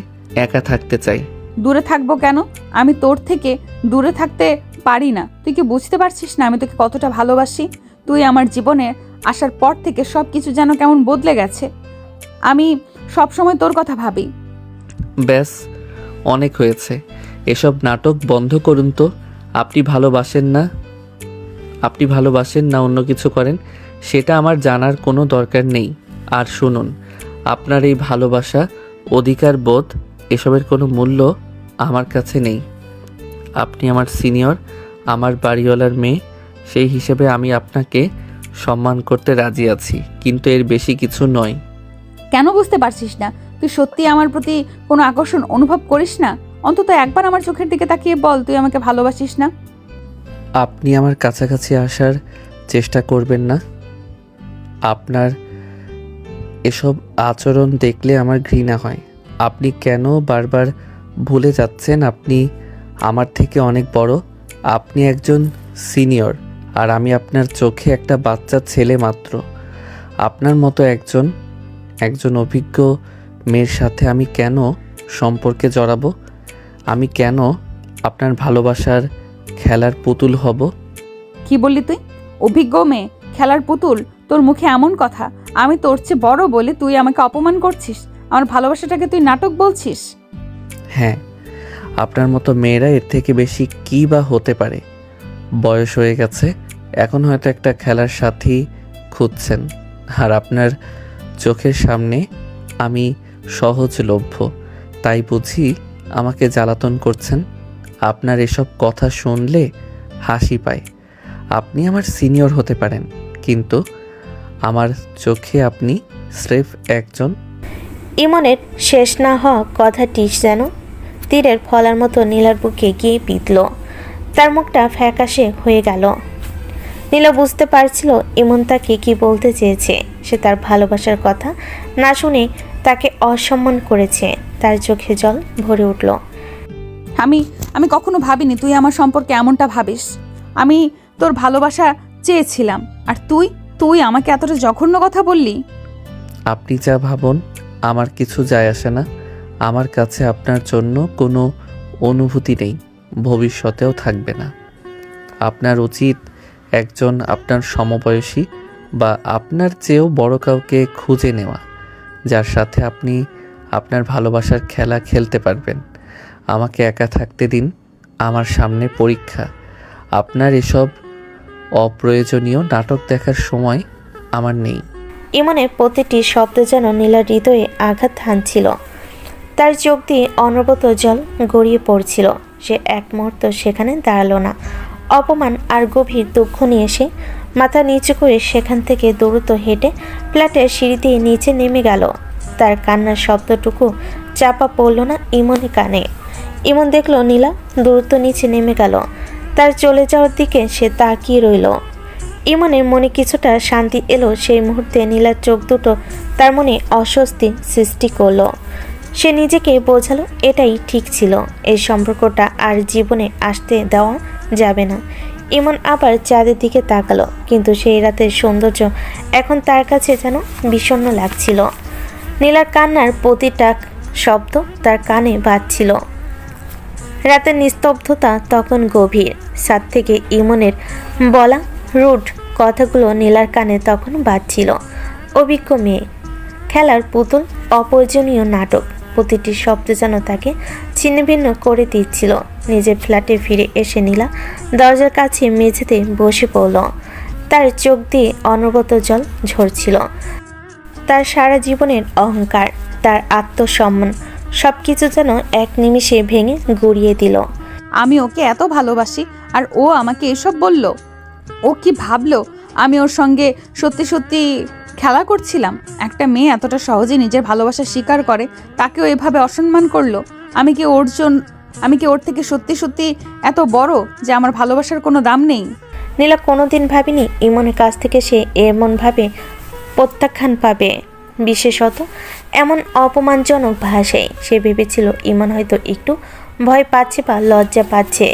[SPEAKER 1] একা থাকতে চাই।
[SPEAKER 2] দূরে থাকবো কেন? আমি তোর থেকে দূরে থাকতে পারি না। তুই কি বুঝতে পারছিস না আমি তোকে কতটা ভালোবাসি? তুই আমার জীবনে আসার পর থেকে সব কিছু যেন কেমন বদলে গেছে। আমি সব সময় তোর কথা ভাবি।
[SPEAKER 1] ব্যাস, অনেক হয়েছে। এসব নাটক বন্ধ করুন তো। আপনি ভালোবাসেন না অন্য কিছু করেন, সেটা আমার জানার কোনো দরকার নেই। আর শুনুন, আপনার এই ভালোবাসা, অধিকার বোধ, এসবের কোনো মূল্য আমার কাছে নেই। আপনি আমার সিনিয়র, আমার বাড়িওয়ালার মেয়ে, সেই হিসেবে আমি আপনাকে সম্মান করতে রাজি আছি, কিন্তু এর বেশি কিছু নয়।
[SPEAKER 2] কেন বুঝতে পারছিস না? তুই সত্যি আমার প্রতি কোনো আকর্ষণ অনুভব করিস না? অন্তত একবার আমার চোখের দিকে তাকিয়ে বল তুই আমাকে ভালোবাসিস না।
[SPEAKER 1] আপনি আমার কাছাকাছি আসার চেষ্টা করবেন না। আপনার এসব আচরণ দেখলে আমার ঘৃণা হয়। আপনি কেন বারবার ভুলে যাচ্ছেন আপনি আমার থেকে অনেক বড়? আপনি একজন সিনিয়র, আর আমি আপনার চোখে একটা বাচ্চা ছেলে মাত্র। আপনার মতো একজন অভিজ্ঞ মেয়ের সাথে আমি কেন সম্পর্কে জড়াবো? আমি কেন আপনার ভালোবাসার খেলার পুতুল হব?
[SPEAKER 2] কি বললি তুই? অভিজ্ঞ মেয়ে, খেলার পুতুল? তোর মুখে এমন কথা! আমি তোর চেয়ে বড় বলে তুই আমাকে অপমান করছিস? আমার ভালোবাসাটাকে তুই নাটক বলছিস?
[SPEAKER 1] হ্যাঁ, আপনার মতো মেয়েরা এর থেকে বেশি কী বা হতে পারে? বয়স হয়ে গেছে, এখন হয়তো একটা খেলার সাথী খুঁজছেন, আর আপনার চোখের সামনে আমি সহজলভ্য, তাই বুঝি আমাকে জ্বালাতন করছেন। আপনার এসব কথা শুনলে হাসি পায়। আপনি আমার সিনিয়র হতে পারেন, কিন্তু আমার চোখে আপনি স্রেফ একজন।
[SPEAKER 3] ইমনের শেষ না হওয়া কথাটি যেন তীরের ফলার মতো নীলার বুকে গিয়ে বিঁধল। তার মুখটা ফ্যাকাশে হয়ে গেল। নীলা বুঝতে পারছিল ইমন তাকে কি বলতে চেয়েছে। সে তার ভালোবাসার কথা না শুনে তাকে অসম্মান করেছে। তার চোখে জল ভরে উঠল।
[SPEAKER 2] আমি কখনো ভাবিনি তুই আমার সম্পর্কে এমনটা ভাবিস। আমি তোর ভালোবাসা চেয়েছিলাম, আর তুই আমাকে এতটা জঘন্য কথা বললি।
[SPEAKER 1] আপনি যা ভাবুন, আমার কিছু যায় আসে না। আমার কাছে আপনার জন্য কোনো অনুভূতি নেই, ভবিষ্যতেও থাকবে না। আপনার উচিত একজন আপনার সমবয়সী বা আপনার চেয়েও বড় কাউকে খুঁজে নেওয়া, যার সাথে আপনি আপনার ভালোবাসার খেলা খেলতে পারবেন। আমাকে একা থাকতে দিন, আমার সামনে পরীক্ষা। আপনার এসব অপ্রয়োজনীয় নাটক দেখার সময় আমার নেই।
[SPEAKER 3] ইমনের প্রতিটি শব্দ যেন নীলার হৃদয়ে আঘাত হানছিল। তার চোখ দিয়ে অনবরত জল গড়িয়ে পড়ছিল। সে এক মুহূর্ত সেখানে দাঁড়ালো না। অপমান আর গভীর দুঃখ নিয়ে সে মাথা নিচু করে সেখান থেকে দ্রুত হেঁটে ফ্ল্যাটের সিঁড়ি দিয়ে নিচে নেমে গেল। তার কান্নার শব্দটুকু চাপা পড়ল না ইমনের কানে। ইমন দেখল নীলা দ্রুত নিচে নেমে গেল। তার চলে যাওয়ার দিকে সে তাকিয়ে রইল। ইমনের মনে কিছুটা শান্তি এলো সেই মুহূর্তে। নীলার চোখ দুটো তার মনে অস্বস্তি সৃষ্টি করলো। সে নিজেকে বোঝালো এটাই ঠিক ছিল, এই সম্পর্কটা আর জীবনে আসতে দেওয়া যাবে না। ইমন আবার চাঁদের দিকে তাকালো, কিন্তু সেই রাতের সৌন্দর্য এখন তার কাছে যেন বিষণ্ণ লাগছিল। নীলার কান্নার প্রতিটা শব্দ তার কানে বাজছিল। রাতের নিস্তব্ধতা তখন গভীর। ছাদ থেকে ইমনের বলা রুড কথাগুলো নীলার কানে তখন বাজছিল। অভিজ্ঞ মেয়ে, খেলার পুতুল, অপ্রয়োজনীয় নাটক, প্রতিটি শব্দ যেন তাকে ছিন্নভিন্ন করে দিচ্ছিল। নিজের ফ্ল্যাটে ফিরে এসে নীলা দরজার কাছে মেঝেতে বসে পড়ল। তার চোখ দিয়ে অনবরত জল ঝরছিল। তার সারা জীবনের অহংকার, তার আত্মসম্মান সব কিছু যেন এক নিমিষে ভেঙে গুঁড়িয়ে দিল।
[SPEAKER 2] আমি ওকে এত ভালোবাসি আর ও আমাকে এসব বলল? ও কি ভাবলো আমি ওর সঙ্গে সত্যি সত্যি খেলা করছিলাম? একটা মেয়ে এতটা সহজে নিজের ভালোবাসা স্বীকার করে, তাকেও এভাবে অসম্মান করলো। আমি কি ওর থেকে সত্যি সত্যি এত বড় যে আমার ভালোবাসার কোনো দাম নেই?
[SPEAKER 3] নীলা কোনোদিন ভাবেনি ইমনের কাছ থেকে সে এমনভাবে প্রত্যাখ্যান পাবে, বিশেষত এমন অপমানজনক ভাষায়। সে ভেবেছিল ইমন হয়তো একটু ভয় পাচ্ছে বা লজ্জা পাচ্ছে,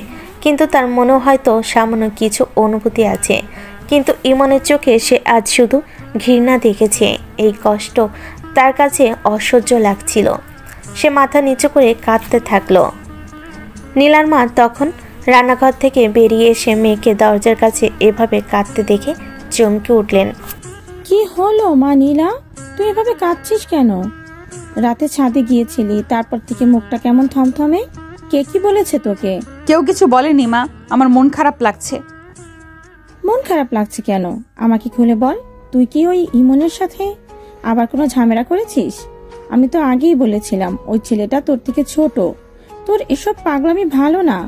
[SPEAKER 3] কিন্তু তার মনেও হয়তো সামান্য কিছু অনুভূতি আছে। কিন্তু ইমনের চোখে সে আজ শুধু ঘৃণা দেখেছে। এই কষ্ট তার কাছে অসহ্য লাগছিল। সে মাথা নিচু করে কাঁদতে থাকলো। নীলার মা তখন রান্নাঘর থেকে বেরিয়ে এসে মেয়েকে দরজার কাছে এভাবে কাঁদতে দেখে চমকে উঠলেন।
[SPEAKER 5] কি হলো মা নীলা, তুই এভাবে কাঁদছিস কেন? রাতে ছাদে গিয়েছিলি, তারপর থেকে মুখটা কেমন থমথমে। কে কি বলেছে তোকে?
[SPEAKER 2] কেউ কিছু বলেনি মা, আমার মন খারাপ লাগছে।
[SPEAKER 5] মন খারাপ লাগছে কেন? আমাকে খুলে বল। তুই কি ওই ইমনের সাথে আবার কোনো ঝামেলা করেছিস? আমি তো আগেই বলেছিলাম ওই ছেলেটা তোর থেকে ছোট। তোর এসব পাগলামি ভালো না।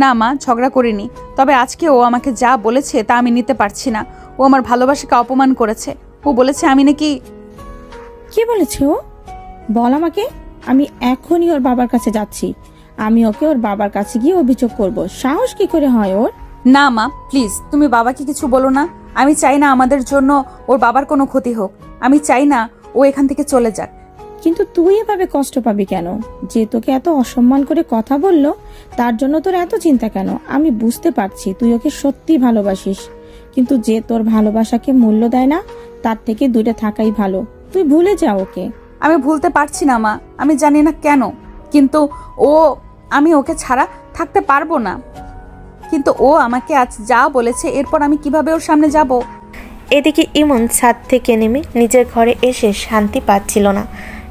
[SPEAKER 2] না মা, ঝগড়া করিনি, তবে আজকে ও আমাকে যা বলেছে তা আমি নিতে পারছি না। ও আমার ভালোবাসাকে অপমান করেছে। ও বলেছে আমি নাকি...
[SPEAKER 5] কি বলেছে ও? বল আমাকে। আমি এখনই ওর বাবার কাছে যাচ্ছি। আমি ওকে ওর বাবার কাছে গিয়ে অভিযোগ করব। সাহস কি করে হয় ওর?
[SPEAKER 2] না মা, প্লিজ তুমি বাবাকে কিছু বলো না। আমি চাই না আমাদের জন্য ওর বাবার কোনো ক্ষতি হোক। আমি চাই না ও এখান থেকে চলে যাক।
[SPEAKER 5] কিন্তু তুই এভাবে কষ্ট পাবি কেন? যে তোকে এত অসম্মান করে কথা বললো তার জন্য তোর এত চিন্তা কেন? আমি বুঝতে পারছি তুই ওকে সত্যি ভালোবাসিস, কিন্তু যে তোর ভালোবাসাকে মূল্য দেয় না তার থেকে দূরে থাকাই ভালো। তুই ভুলে যা ওকে।
[SPEAKER 2] আমি ভুলতে পারছি না মা, আমি জানি না কেন, কিন্তু আমি ওকে ছাড়া থাকতে পারবো না। কিন্তু ও আমাকে আজ যা বলেছে, এরপর আমি কিভাবে ওর সামনে যাব?
[SPEAKER 3] এদিকে ইমন ছাদ থেকে নেমে নিজের ঘরে এসে শান্তি পাচ্ছিল না।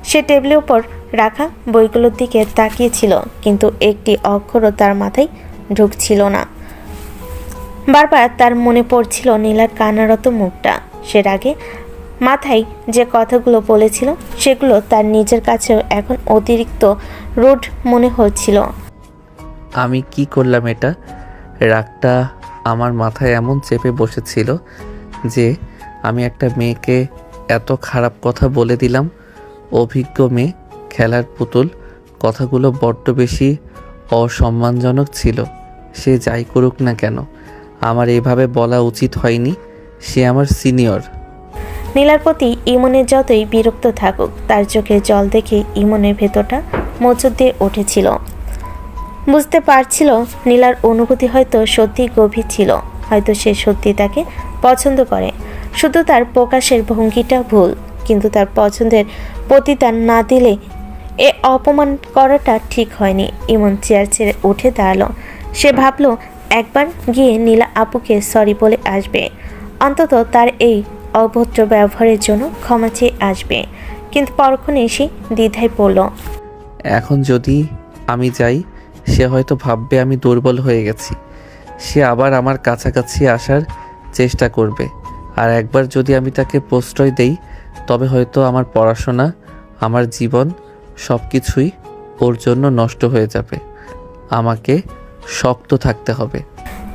[SPEAKER 3] সে টেবিলের উপর রাখা বইগুলোর দিকে তাকিয়েছিল, কিন্তু একটি অক্ষরও তার মাথায় ঢুকছিল না। বারবার তার মনে পড়ছিল নীলার কান্নারত মুখটা। সে আগে মাথায় যে কথাগুলো বলেছিল সেগুলো তার নিজের কাছেও এখন অতিরিক্ত রুড মনে হচ্ছিল।
[SPEAKER 1] আমি কি করলাম এটা? রাগটা আমার মাথায় এমন চেপে বসেছিল যে আমি একটা মেয়েকে এত খারাপ কথা বলে দিলাম। অভিজ্ঞ মেয়ে, খেলার পুতুল, কথাগুলো বড্ড বেশি অসম্মানজনক ছিল। সে যাই করুক না কেন, আমার এভাবে বলা উচিত হয়নি। সে আমার সিনিয়র।
[SPEAKER 3] নীলার প্রতি ইমনের যতই বিরক্ত থাকুক, তার চোখে জল দেখে ইমনের ভেতরটা মোচড় দিয়ে উঠেছিল। বুঝতে পারছিল নীলার অনুভূতি হয়তো সত্যি গভীর ছিল। হয়তো সে সত্যি তাকে পছন্দ করে, শুধু তার প্রকাশের ভঙ্গিটা ভুল। কিন্তু তার পছন্দের প্রতিদান না দিলে এ অপমান করাটা ঠিক হয়নি। ইমন চেয়ার ছেড়ে উঠে দাঁড়ালো। সে ভাবলো একবার গিয়ে নীলা আপুকে সরি বলে আসবে, অন্তত তার এই অভদ্র ব্যবহারের জন্য ক্ষমা চেয়ে আসবে। কিন্তু পরক্ষণে এসে দ্বিধায় পড়ল।
[SPEAKER 1] এখন যদি আমি যাই, সে হয়তো ভাববে আমি দুর্বল হয়ে গেছি। সে আবার আমার কাছাকাছি আসার চেষ্টা করবে। আর একবার যদি আমি তাকে প্রশ্রয় দেই, তবে হয়তো আমার পড়াশোনা, আমার জীবন সব কিছুই ওর জন্য নষ্ট হয়ে যাবে। আমাকে শক্ত থাকতে হবে।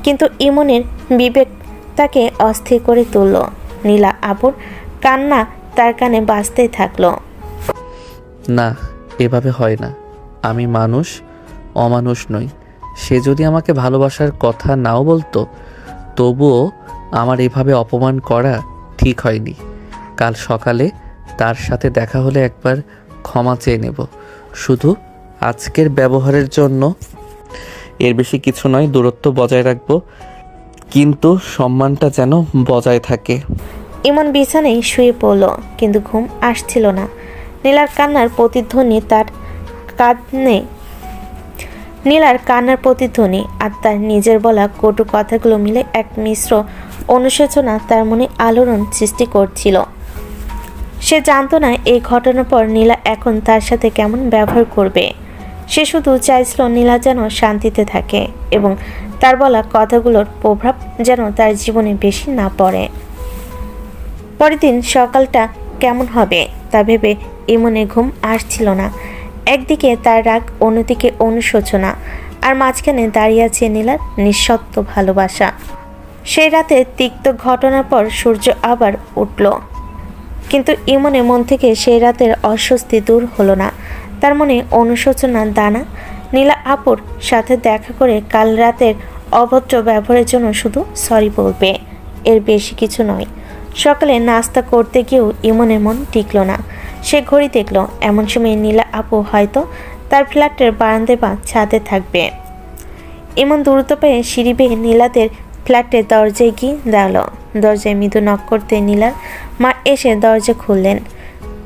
[SPEAKER 3] কিন্তু ইমনের বিবেক তাকে অস্থির করে তুলল। নীলা আপুর কান্না তার কানে বাজতেই থাকলো।
[SPEAKER 1] না, এভাবে হয় না। আমি মানুষ, অমানুষ নই। সে যদি আমাকে ভালোবাসার কথা নাও বলতো, তবুও আমার এভাবে অপমান করা ঠিক হয়নি। কাল সকালে তার সাথে দেখা হলে একবার ক্ষমা চেয়ে নেব, শুধু আজকের ব্যবহারের জন্য। এর বেশি কিছু নয়, দূরত্ব বজায় রাখবো, কিন্তু সম্মানটা যেন বজায় থাকে।
[SPEAKER 3] ইমন বিছানায় শুয়ে পড়ল, কিন্তু ঘুম আসছিল না। নীলার কান্নার প্রতিধ্বনি আর তার নিজের বলা কটু কথাগুলো মিলে এক মিশ্র অনুশোচনা তার মনে আলোড়ন সৃষ্টি করছিল। সে জানতো না এই ঘটনার পর নীলা এখন তার সাথে কেমন ব্যবহার করবে। সে শুধু চাইছিল নীলা যেন শান্তিতে থাকে এবং তার বলা কথাগুলোর প্রভাব যেন তার জীবনে বেশি না পড়ে। পরের দিন সকালটা কেমন হবে তা ভেবে ইমনে ঘুম আসছিল না। একদিকে তার রাগ, অন্যদিকে অনুশোচনা, আর মাঝখানে দাঁড়িয়ে আছে নীলার নিঃশর্ত ভালোবাসা। সেই রাতে তিক্ত ঘটনার পর সূর্য আবার উঠল, কিন্তু ইমনের মন থেকে সেই রাতের অস্বস্তি দূর হলো না। তার মনে অনুশোচনার দানা। নীলা আপুর সাথে দেখা করে কাল রাতের অভদ্র ব্যবহারের জন্য শুধু সরি বলবে, এর বেশি কিছু নয়। সকালে নাস্তা করতে গিয়েও ইমনের মন টিকল না। সে ঘড়ি দেখল, এমন সময় নীলা আপু হয়তো তার ফ্ল্যাটের বারান্দায় বা ছাদে থাকবে। ইমন দ্রুত পেয়ে সিঁড়ি বেয়ে নীলাদের ফ্ল্যাটের দরজায় গিয়ে দাঁড়ালো। দরজায় মৃদু নক করতে নীলার মা এসে দরজা খুললেন।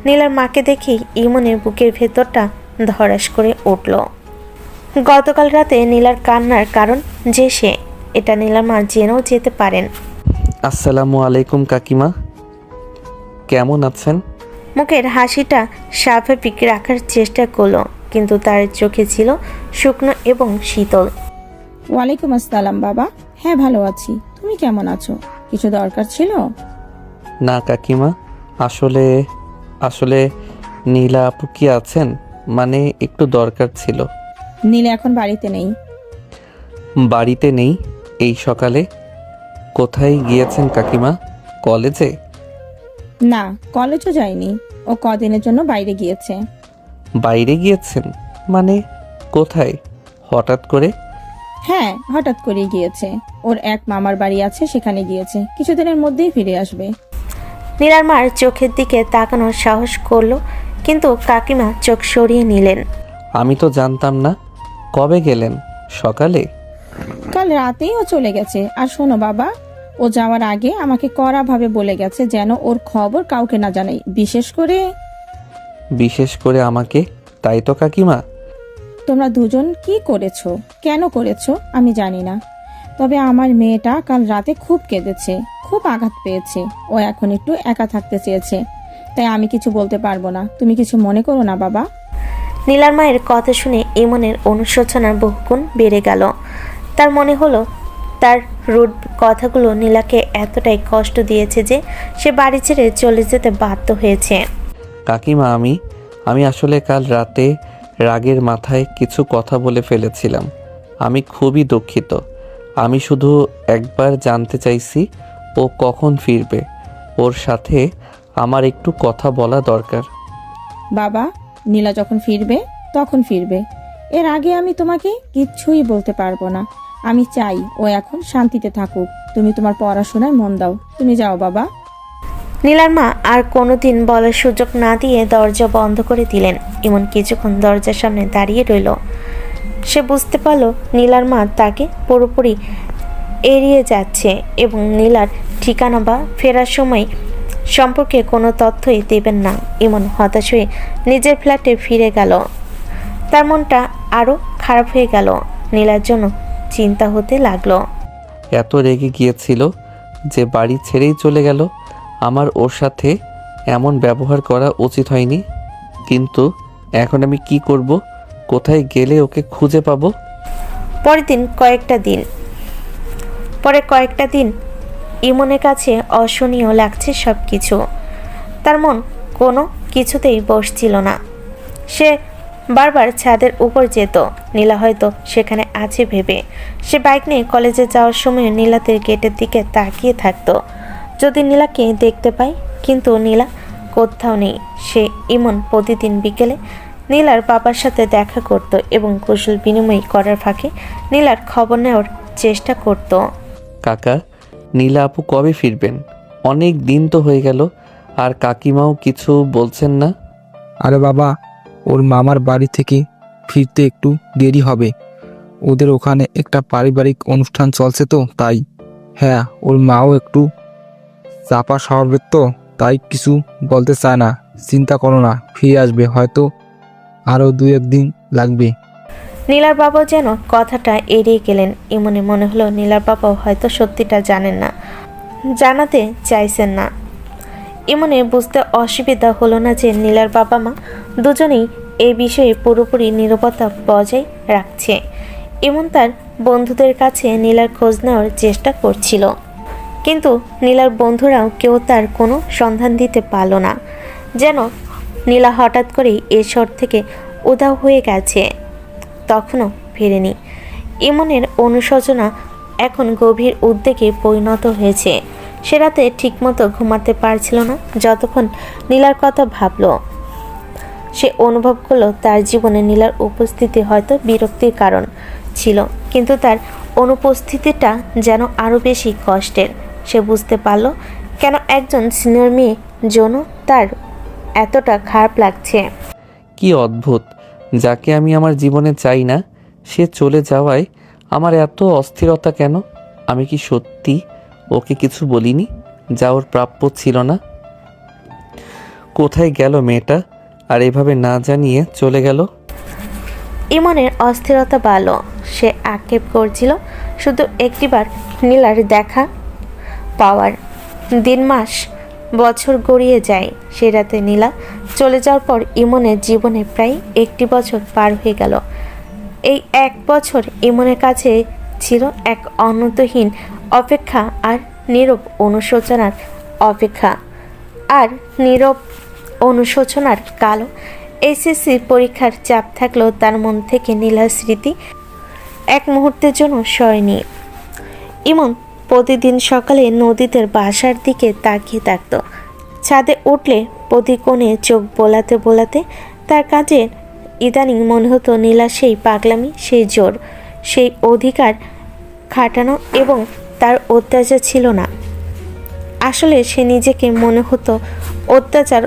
[SPEAKER 3] নীলার মাকে দেখেই ইমনের বুকের ভেতরটা ধড়াস করে উঠল। গতকাল রাতে নীলার কান্নার কারণ যে সে, এটা নীলার মা জেনেও যেতে পারেন।
[SPEAKER 1] আসসালামু আলাইকুম কাকিমা, কেমন আছেন?
[SPEAKER 3] মুখের হাসিটা স্বাভাবিক রাখার চেষ্টা করলো, কিন্তু তার চোখে ছিল শুকনো এবং শীতল।
[SPEAKER 5] ওয়ালাইকুম আসসালাম বাবা। হ্যাঁ, ভালো আছি। তুমি কেমন আছো? কিছু দরকার ছিল?
[SPEAKER 1] না কাকিমা, আসলে আসলে নীলা আপু কি আছেন? মানে একটু দরকার ছিল।
[SPEAKER 5] নীলা এখন বাড়িতে নেই।
[SPEAKER 1] বাড়িতে নেই? এই সকালে কোথায় গিয়েছেন কাকিমা? কলেজে?
[SPEAKER 5] না, কলেজও যায়নি। ও কদিনের জন্য বাইরে গিয়েছে।
[SPEAKER 1] বাইরে গিয়েছেন মানে কোথায় হঠাৎ করে?
[SPEAKER 5] হ্যাঁ, হঠাৎ করে গিয়েছে। ওর এক মামার বাড়ি আছে, সেখানে গিয়েছে। কিছুদিনের মধ্যেই ফিরে আসবে।
[SPEAKER 3] নীলার মার চোখের দিকে তাকানোর সাহস করলো, কিন্তু কাকিমা চোখ সরিয়ে নিলেন।
[SPEAKER 1] আমি তো জানতাম না। কবে গেলেন? সকালে?
[SPEAKER 5] কাল রাতেই ও চলে গেছে। আর শোনো বাবা, ও যাওয়ার আগে আমাকে কড়াভাবে বলে গেছে যেন ওর খবর কাউকে না জানাই,
[SPEAKER 1] বিশেষ করে আমাকে। তাই তো কাকিমা?
[SPEAKER 5] তোমরা দুজন কি করেছো, কেন করেছো আমি জানি না, তবে আমার মেয়েটা কাল রাতে খুব কেঁদেছে, খুব আঘাত পেয়েছে। ও এখন একটু একা থাকতে চেয়েছে, তাই আমি কিছু বলতে পারবো না। তুমি কিছু মনে করো না বাবা।
[SPEAKER 3] নীলার মায়ের কথা শুনে ইমনের অনুশোচনার বহুগুণ বেড়ে গেল। তার মনে হলো তার রুড কথাগুলো নীলাকে এতটাই কষ্ট দিয়েছে যে সে বাড়ি ছেড়ে চলে যেতে বাধ্য হয়েছে।
[SPEAKER 1] কাকিমা, আমি আসলে কাল রাতে রাগের মাথায় কিছু কথা বলে ফেলেছিলাম। আমি খুবই দুঃখিত। আমি শুধু একবার জানতে চাইছি ও কখন ফিরবে। ওর সাথে আমার একটু কথা বলা দরকার।
[SPEAKER 5] বাবা, নীলা যখন ফিরবে তখন ফিরবে। এর আগে আমি তোমাকে কিচ্ছুই বলতে পারবো না। আমি চাই ও এখন শান্তিতে থাকুক। তুমি তোমার পড়াশোনায় মন দাও। তুমি যাও বাবা।
[SPEAKER 3] নীলার মা আর কোনোদিন বলার সুযোগ না দিয়ে দরজা বন্ধ করে দিলেন। ইমন কিছুক্ষণ দরজার সামনে দাঁড়িয়ে রইল। সে বুঝতে পারল নীলার মা তাকে পুরোপুরি এড়িয়ে যাচ্ছে এবং নীলার ঠিকানা বা ফেরার সময় সম্পর্কে কোনো তথ্যই দেবেন না। ইমন হতাশ হয়ে নিজের ফ্ল্যাটে ফিরে গেল। তার মনটা আরও খারাপ হয়ে গেল। নীলার জন্য চিন্তা হতে লাগলো।
[SPEAKER 1] এত রেগে গিয়েছিল যে বাড়ি ছেড়েই চলে গেল। আমার ওর সাথে এমন ব্যবহার করা উচিত হয়নি। কিন্তু এখন আমি কি করব? কোথায় গেলে ওকে খুঁজে পাবো?
[SPEAKER 3] পরে কয়েকটা দিন ইমনের কাছে অসহনীয় লাগছে সব কিছু। তার মন কোনো কিছুতেই বসছিল না। সে বারবার ছাদের উপর যেত, নীলা হয়তো সেখানে আছে ভেবে। সে বাইক নিয়ে কলেজে যাওয়ার সময় নীলাদের গেটের দিকে তাকিয়ে থাকতো, যদি নীলাকে দেখতে পায়। কিন্তু নীলা কোথাও নেই। ইমন প্রতিদিন বিকেলে নীলার বাবার সাথে দেখা করত এবং কুশল বিনিময় করার ফাঁকে নীলার খবর নেওয়ার চেষ্টা করত।
[SPEAKER 1] কাকা, নীলা আপু কবে ফিরবেন? অনেক দিন তো হয়ে গেল। আর কাকিমাও কিছু বলছেন না?
[SPEAKER 4] আরে বাবা, ওর মামার বাড়ি থেকে ফিরতে একটু দেরি হবে। ওদের ওখানে একটা পারিবারিক অনুষ্ঠান চলছে তো তাই। হ্যাঁ, ওর মাও একটু চাপা স্বভাবের তো, তাই কিছু বলতে চায় না। চিন্তা করো না, ফিরে আসবে হয়তো, আরও 2-1 দিন লাগবে।
[SPEAKER 3] নীলার বাবা যেন কথাটা এড়িয়ে গেলেন। ইমনে মনে হলো নীলার বাবাও হয়তো সত্যিটা জানেন না, জানাতে চাইছেন না। ইমনে বুঝতে অসুবিধা হলো না যে নীলার বাবা মা দুজনেই এই বিষয়ে পুরোপুরি নীরবতা বজায় রাখছে। ইমন তার বন্ধুদের কাছে নীলার খোঁজ নেওয়ার চেষ্টা করছিল, কিন্তু নীলার বন্ধুরাও কেউ তার কোনো সন্ধান দিতে পারল না। যেন নীলা হঠাৎ করেই এ শহর থেকে উধাও হয়ে গেছে, তখনও ফেরেনি। ইমনের অনুশোচনা এখন গভীর উদ্বেগে পরিণত হয়েছে। সে রাতে ঠিকমতো ঘুমাতে পারছিল না যতক্ষণ নীলার কথা ভাবল। সে অনুভব করলো তার জীবনে নীলার উপস্থিতি হয়তো বিরক্তির কারণ ছিল, কিন্তু তার অনুপস্থিতিটা যেন আরও বেশি কষ্টের। সে বুঝতে পারল কেন একজন সিনিয়র মেয়ে জন্য তার এতটা খারাপ লাগছে।
[SPEAKER 1] কি অদ্ভুত, যাকে আমি আমার জীবনে চাই না সে চলে যাওয়ায় আমার এত অস্থিরতা কেন? আমি কি সত্যি ওকে কিছু বলিনি যা ওর প্রাপ্য ছিল না? কোথায় গেল মেয়েটা? আর এভাবে না জানিয়ে চলে গেল।
[SPEAKER 3] ইমনের অস্থিরতা বাড়ল। সে আক্ষেপ করছিল শুধু একটিবার নীলার দেখা পাওয়ার। দিন মাস বছর গড়িয়ে যায়। সে রাতে নীলা চলে যাওয়ার পর ইমনের জীবনে প্রায় 1 বছর পার হয়ে গেল। এই 1 বছর ইমনের কাছে ছিল এক অন্তহীন অপেক্ষা আর নীরব অনুশোচনার অপেক্ষা আর নীরব অনুশোচনার কালো। এসএসসি পরীক্ষার চাপ থাকলেও তার মন থেকে নীলার স্মৃতি এক মুহূর্তের জন্য সরেনি। ইমন প্রতিদিন সকালে নদীদের বাসার দিকে তাকিয়ে থাকত। ছাদে উঠলে প্রতি কোণে চোখ বোলাতে বোলাতে তার কাজে ইদানিং মনে হতো নীলা সেই পাগলামি, সেই জোর, সেই অধিকার খাটানো এবং তার অত্যাচার ছিল না। আসলে সে নিজেকে মনে হতো অত্যাচার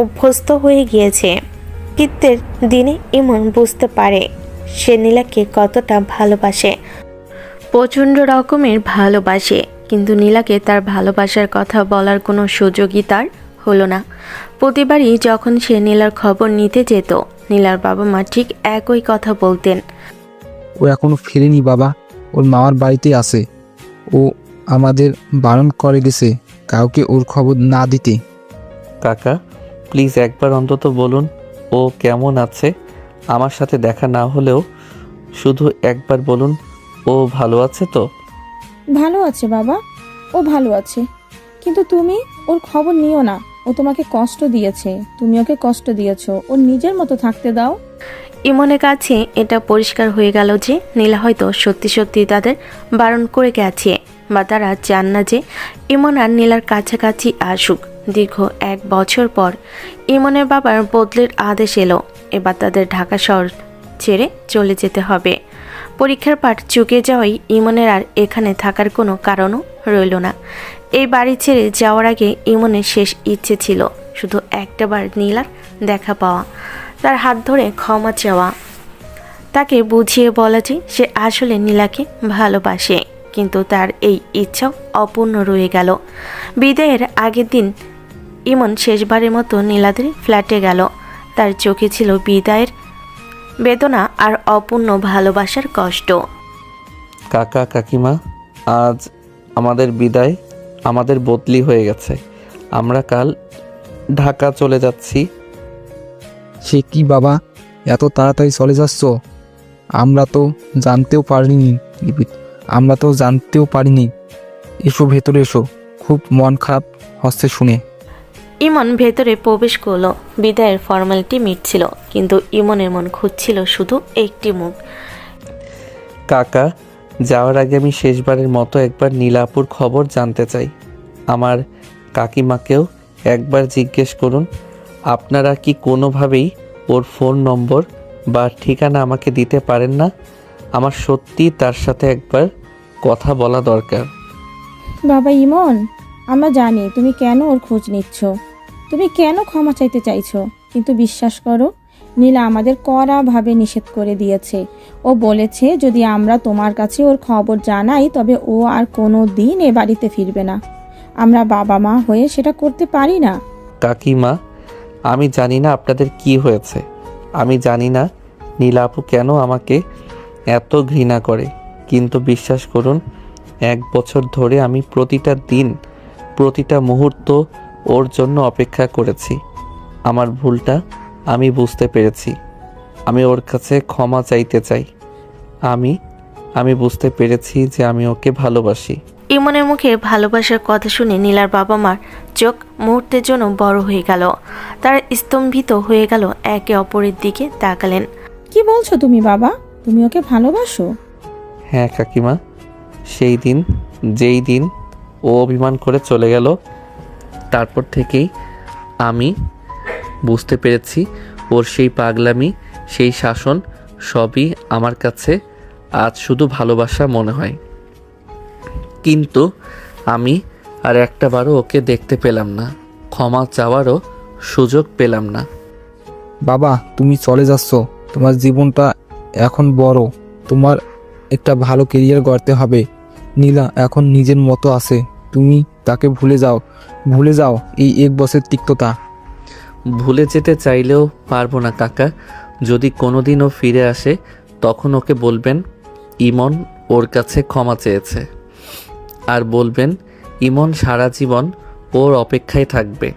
[SPEAKER 3] অভ্যস্ত হয়ে গিয়েছে। কৃত্যের দিনে ইমন বুঝতে পারে সে নীলাকে কতটা ভালোবাসে, প্রচণ্ড রকমের ভালোবাসে। কিন্তু নীলাকে তার ভালোবাসার কথা বলার কোনো সুযোগই তার হলো না। প্রতিবারই যখন সে নীলার খবর নিতে যেত, নীলার বাবা মা ঠিক একই কথা বলতেন।
[SPEAKER 4] ও এখনো ফেরেনি বাবা, ওর মামার বাড়িতে আছে। ও আমাদের বারণ করে গেছে কাউকে ওর খবর না দিতে।
[SPEAKER 1] কাকা, প্লিজ একবার অন্তত বলুন ও কেমন আছে। আমার সাথে দেখা না হলেও শুধু একবার বলুন ও ভালো আছে তো।
[SPEAKER 5] ভালো আছে বাবা, ও ভালো আছে, কিন্তু তুমি ওর খবর নিও না। ও তোমাকে কষ্ট দিয়েছে, তুমি ওকে কষ্ট দিয়েছো। ওর নিজের মতো থাকতে দাও।
[SPEAKER 3] ইমনের কাছে এটা পরিষ্কার হয়ে গেল যে নীলা হয়তো সত্যি সত্যি তাদের বারণ করে গেছে, বা তারা চান না যে ইমন আর নীলার কাছাকাছি আসুক। দীর্ঘ 1 বছর পর ইমনের বাবার বদলির আদেশ এলো। এবার তাদের ঢাকা শহর ছেড়ে চলে যেতে হবে। পরীক্ষার পাঠ চুকে যাওয়ায় ইমনের আর এখানে থাকার কোনো কারণও রইল না। এই বাড়ি ছেড়ে যাওয়ার আগে ইমনের শেষ ইচ্ছে ছিল শুধু একটাবার নীলার দেখা পাওয়া, তার হাত ধরে ক্ষমা চাওয়া, তাকে বুঝিয়ে বলা যে সে আসলে নীলাকে ভালোবাসে। কিন্তু তার এই ইচ্ছাও অপূর্ণ রয়ে গেল। বিদায়ের আগের দিন ইমন শেষবারের মতো নীলাদের ফ্ল্যাটে গেল। তার চোখে ছিল বিদায়ের বেদনা আর অপূর্ণ ভালোবাসার কষ্ট।
[SPEAKER 1] কাকা কাকিমা, আজ আমাদের বিদায়, আমাদের বদলি হয়ে গেছে। আমরা কাল ঢাকা চলে যাচ্ছি।
[SPEAKER 4] সে কি বাবা, এত তাড়াতাড়ি চলে যাচ্ছ? আমরা তো জানতেও পারিনি। এসো ভেতরে এসো, খুব মন খারাপ হচ্ছে শুনে।
[SPEAKER 3] ইমন ভেতরে প্রবেশ করলো। বিদায়ের ফর্মালিটি মিটছিল, কিন্তু ইমনের মন খুঁজছিল শুধু একটি মুখ।
[SPEAKER 1] কাকা, যাওয়ার আগে আমি শেষবারের মতো একবার নীলাপুর খবর জানতে চাই। আমার কাকিমাকেও একবার জিজ্ঞেস করুন। আপনারা কি কোনোভাবেই ওর ফোন নম্বর বা ঠিকানা আমাকে দিতে পারেন না? আমার সত্যি তার সাথে একবার কথা বলা দরকার।
[SPEAKER 5] বাবা ইমন, আমরা জানি তুমি কেন ওর খোঁজ নিচ্ছ, তুমি কেন ক্ষমা চাইতে চাইছো, কিন্তু বিশ্বাস করো, নীলা আমাদের কড়াভাবে নিষেধ করে দিয়েছে। ও বলেছে যদি আমরা তোমার কাছে ওর খবর জানাই তবে ও আর কোনো দিন এ বাড়িতে ফিরবে না। আমরা বাবা মা হয়ে সেটা করতে পারি না।
[SPEAKER 1] কাকিমা, আমি জানি না আপনাদের কি হয়েছে। আমি জানি না নীলাপু কেন আমাকে এত ঘৃণা করে, কিন্তু বিশ্বাস করুন, 1 বছর ধরে আমি প্রতিটা দিন, প্রতিটা মুহূর্ত ওর জন্য অপেক্ষা করেছি। আমার ভুলটা আমি বুঝতে পেরেছি। আমি ওর কাছে ক্ষমা চাইতে চাই। আমি বুঝতে পেরেছি যে আমি ওকে ভালোবাসি।
[SPEAKER 3] ইমনের মুখে ভালোবাসার কথা শুনে নীলার বাবা মার চোখ মুহূর্তের জন্য বড় হয়ে গেল। তারা স্তম্ভিত হয়ে গেল, একে অপরের দিকে তাকালেন।
[SPEAKER 5] কি বলছো তুমি বাবা, তুমি ওকে ভালোবাসো?
[SPEAKER 1] হ্যাঁ কাকিমা, যেই দিন ও অভিমান করে চলে গেল, তারপর থেকেই আমি বুঝতে পেরেছি ওর সেই পাগলামি, সেই শাসন সবই আমার কাছে আজ শুধু ভালোবাসা মনে হয়। কিন্তু আমি আর একটাবারও ওকে দেখতে পেলাম না, ক্ষমা চাওয়ারও সুযোগ পেলাম না।
[SPEAKER 4] বাবা, তুমি চলে যাচ্ছ, তোমার জীবনটা এখন বড়, তোমার একটা ভালো কেরিয়ার গড়তে হবে। নীলা এখন নিজের মতো আছে, তুমি তাকে ভুলে যাও এই 1 বছর তিক্ততা।
[SPEAKER 1] ভুলে যেতে চাইলেও পারবো না কাকা। যদি কোনোদিন ও ফিরে আসে তখন ওকে বলবেন ইমন ওর কাছে ক্ষমা চেয়েছে, আর বলবেন ইমন সারা জীবন ওর অপেক্ষায় থাকবে।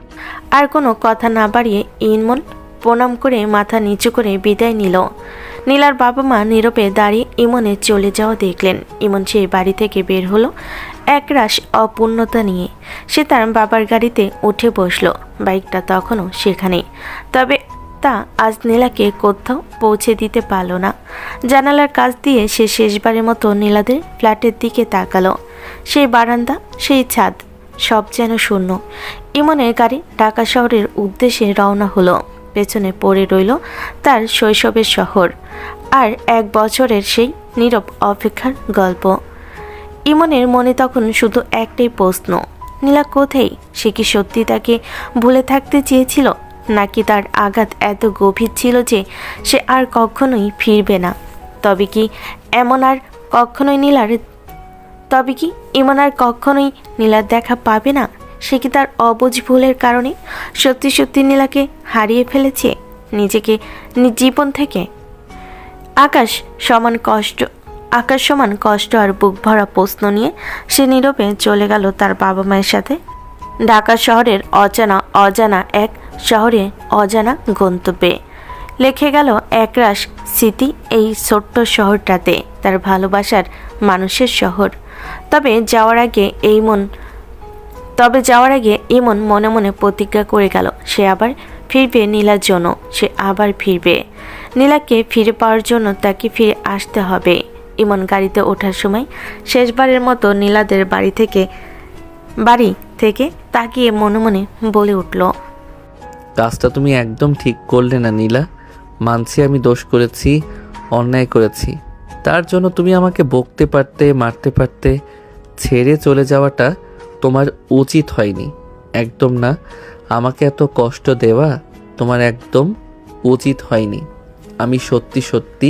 [SPEAKER 3] আর কোনো কথা না বাড়িয়ে ইমন প্রণাম করে মাথা নিচু করে বিদায় নিল। নীলার বাবা মা নীরবে দাঁড়িয়ে ইমনের চলে যাওয়া দেখলেন। ইমন সেই বাড়ি থেকে বের হলো একরাশ অপূর্ণতা নিয়ে। সে তার বাবার গাড়িতে উঠে বসলো। বাইকটা তখনও সেখানেই, তবে তা আজ নীলাকে কোথাও পৌঁছে দিতে পারল না। জানালার কাছ দিয়ে সে শেষবারের মতো নীলাদের ফ্ল্যাটের দিকে তাকালো। সেই বারান্দা, সেই ছাদ, সব যেন শূন্য। ইমনের গাড়ি ঢাকা শহরের উদ্দেশ্যে রওনা হলো। পেছনে পড়ে রইল তার শৈশবের শহর আর 1 বছরের সেই নীরব অপেক্ষার গল্প। ইমনের মনে তখন শুধু একটাই প্রশ্ন, নীলা কোথায়? সে কি সত্যি তাকে ভুলে থাকতে চেয়েছিল, নাকি তার আঘাত এত গভীর ছিল যে সে আর কখনোই ফিরবে না? তবে কি ইমন আর কখনোই নীলার দেখা পাবে না? সে কি তার অবুঝ ভুলের কারণে সত্যি সত্যি নীলাকে হারিয়ে ফেলেছে নিজেকে জীবন থেকে? আকাশ সমান কষ্ট আর বুক ভরা প্রশ্ন নিয়ে সে নীরবে চলে গেল তার বাবা মায়ের সাথে ঢাকা শহরের অজানা এক শহরে অজানা গন্তব্যে। লেখে গেল একরাশ স্মৃতি এই ছোট্ট শহরটাতে, তার ভালোবাসার মানুষের শহর। তবে যাওয়ার আগে ইমন মনে মনে প্রতিজ্ঞা করে গেল, সে আবার ফিরবে নীলার জন্য। সে আবার ফিরবে নীলাকে ফিরে পাওয়ার জন্য, তাকে ফিরে আসতে হবে। ইমন গাড়িতে ওঠার সময় শেষবারের মতো নীলাদের বাড়ি থেকে তাকিয়ে মনে মনে বলে উঠল,
[SPEAKER 1] কাজটা তুমি একদম ঠিক করলে না নীলা। মানছি আমি দোষ করেছি, অন্যায় করেছি। তার জন্য তুমি আমাকে বকতে পারতে, মারতে পারতে। ছেড়ে চলে যাওয়াটা তোমার উচিত হয়নি, একদম না। আমাকে এত কষ্ট দেওয়া তোমার একদম উচিত হয়নি। আমি সত্যি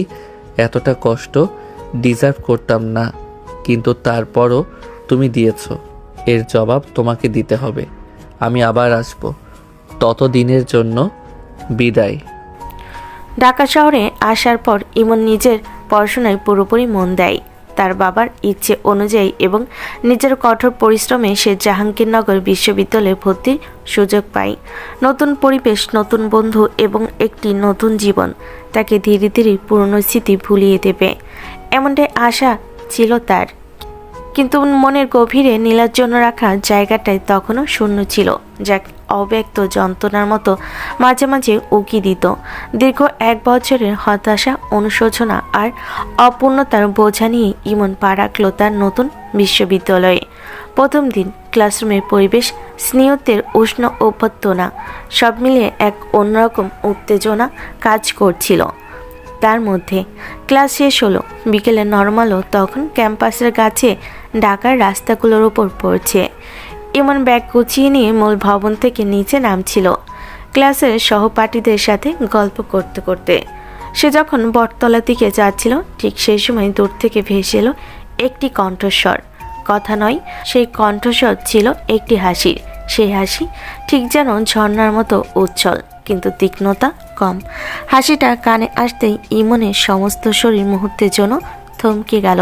[SPEAKER 1] এতটা কষ্ট ডিজার্ভ করতাম না, কিন্তু তারপরও তুমি দিয়েছ, এর জবাব তোমাকে দিতে হবে। আমি আবার আসবো, ততদিনের জন্য বিদায়।
[SPEAKER 3] ঢাকা শহরে আসার পর ইমন নিজের পড়াশোনায় পুরোপুরি মন দেয়। তার বাবার ইচ্ছে অনুযায়ী এবং নিজের কঠোর পরিশ্রমে সে জাহাঙ্গীরনগর বিশ্ববিদ্যালয়ে ভর্তির সুযোগ পায়। নতুন পরিবেশ, নতুন বন্ধু এবং একটি নতুন জীবন তাকে ধীরে ধীরে পুরনো স্মৃতি ভুলিয়ে দেবে, এমনটাই আশা ছিল তার। কিন্তু মনের গভীরে নীলার জন্য রাখা জায়গাটাই তখনও শূন্য ছিল, যা অব্যক্ত যন্ত্রণার মতো মাঝে মাঝে উকি দিত। দীর্ঘ 1 বছরের হতাশা, অনুশোচনা আর অপূর্ণতার বোঝা নিয়ে ইমন পা রাখল তার নতুন বিশ্ববিদ্যালয়ে। প্রথম দিন ক্লাসরুমের পরিবেশ, স্নেহতের উষ্ণ অভ্যর্থনা, সব মিলিয়ে এক অন্যরকম উত্তেজনা কাজ করছিল তার মধ্যে। ক্লাস শেষ হলো, বিকেলে নরমালও তখন ক্যাম্পাসের কাছে ঢাকার রাস্তাগুলোর উপর পড়ছে। ইমন ব্যাগ গুছিয়ে নিয়ে মূল ভবন থেকে নিচে নামছিল, ক্লাসের সহপাঠীদের সাথে গল্প করতে করতে। সে যখন বটতলার দিকে যাচ্ছিল, ঠিক সেই সময় দূর থেকে ভেসে এলো একটি কণ্ঠস্বর। কথা নয়, সেই কণ্ঠস্বর ছিল একটি হাসির। সেই হাসি ঠিক যেন ঝর্ণার মতো উজ্জ্বল, কিন্তু তীক্ষ্ণতা কম। হাসিটা কানে আসতেই ইমনের সমস্ত শরীর মুহূর্তের জন্য থমকে গেল।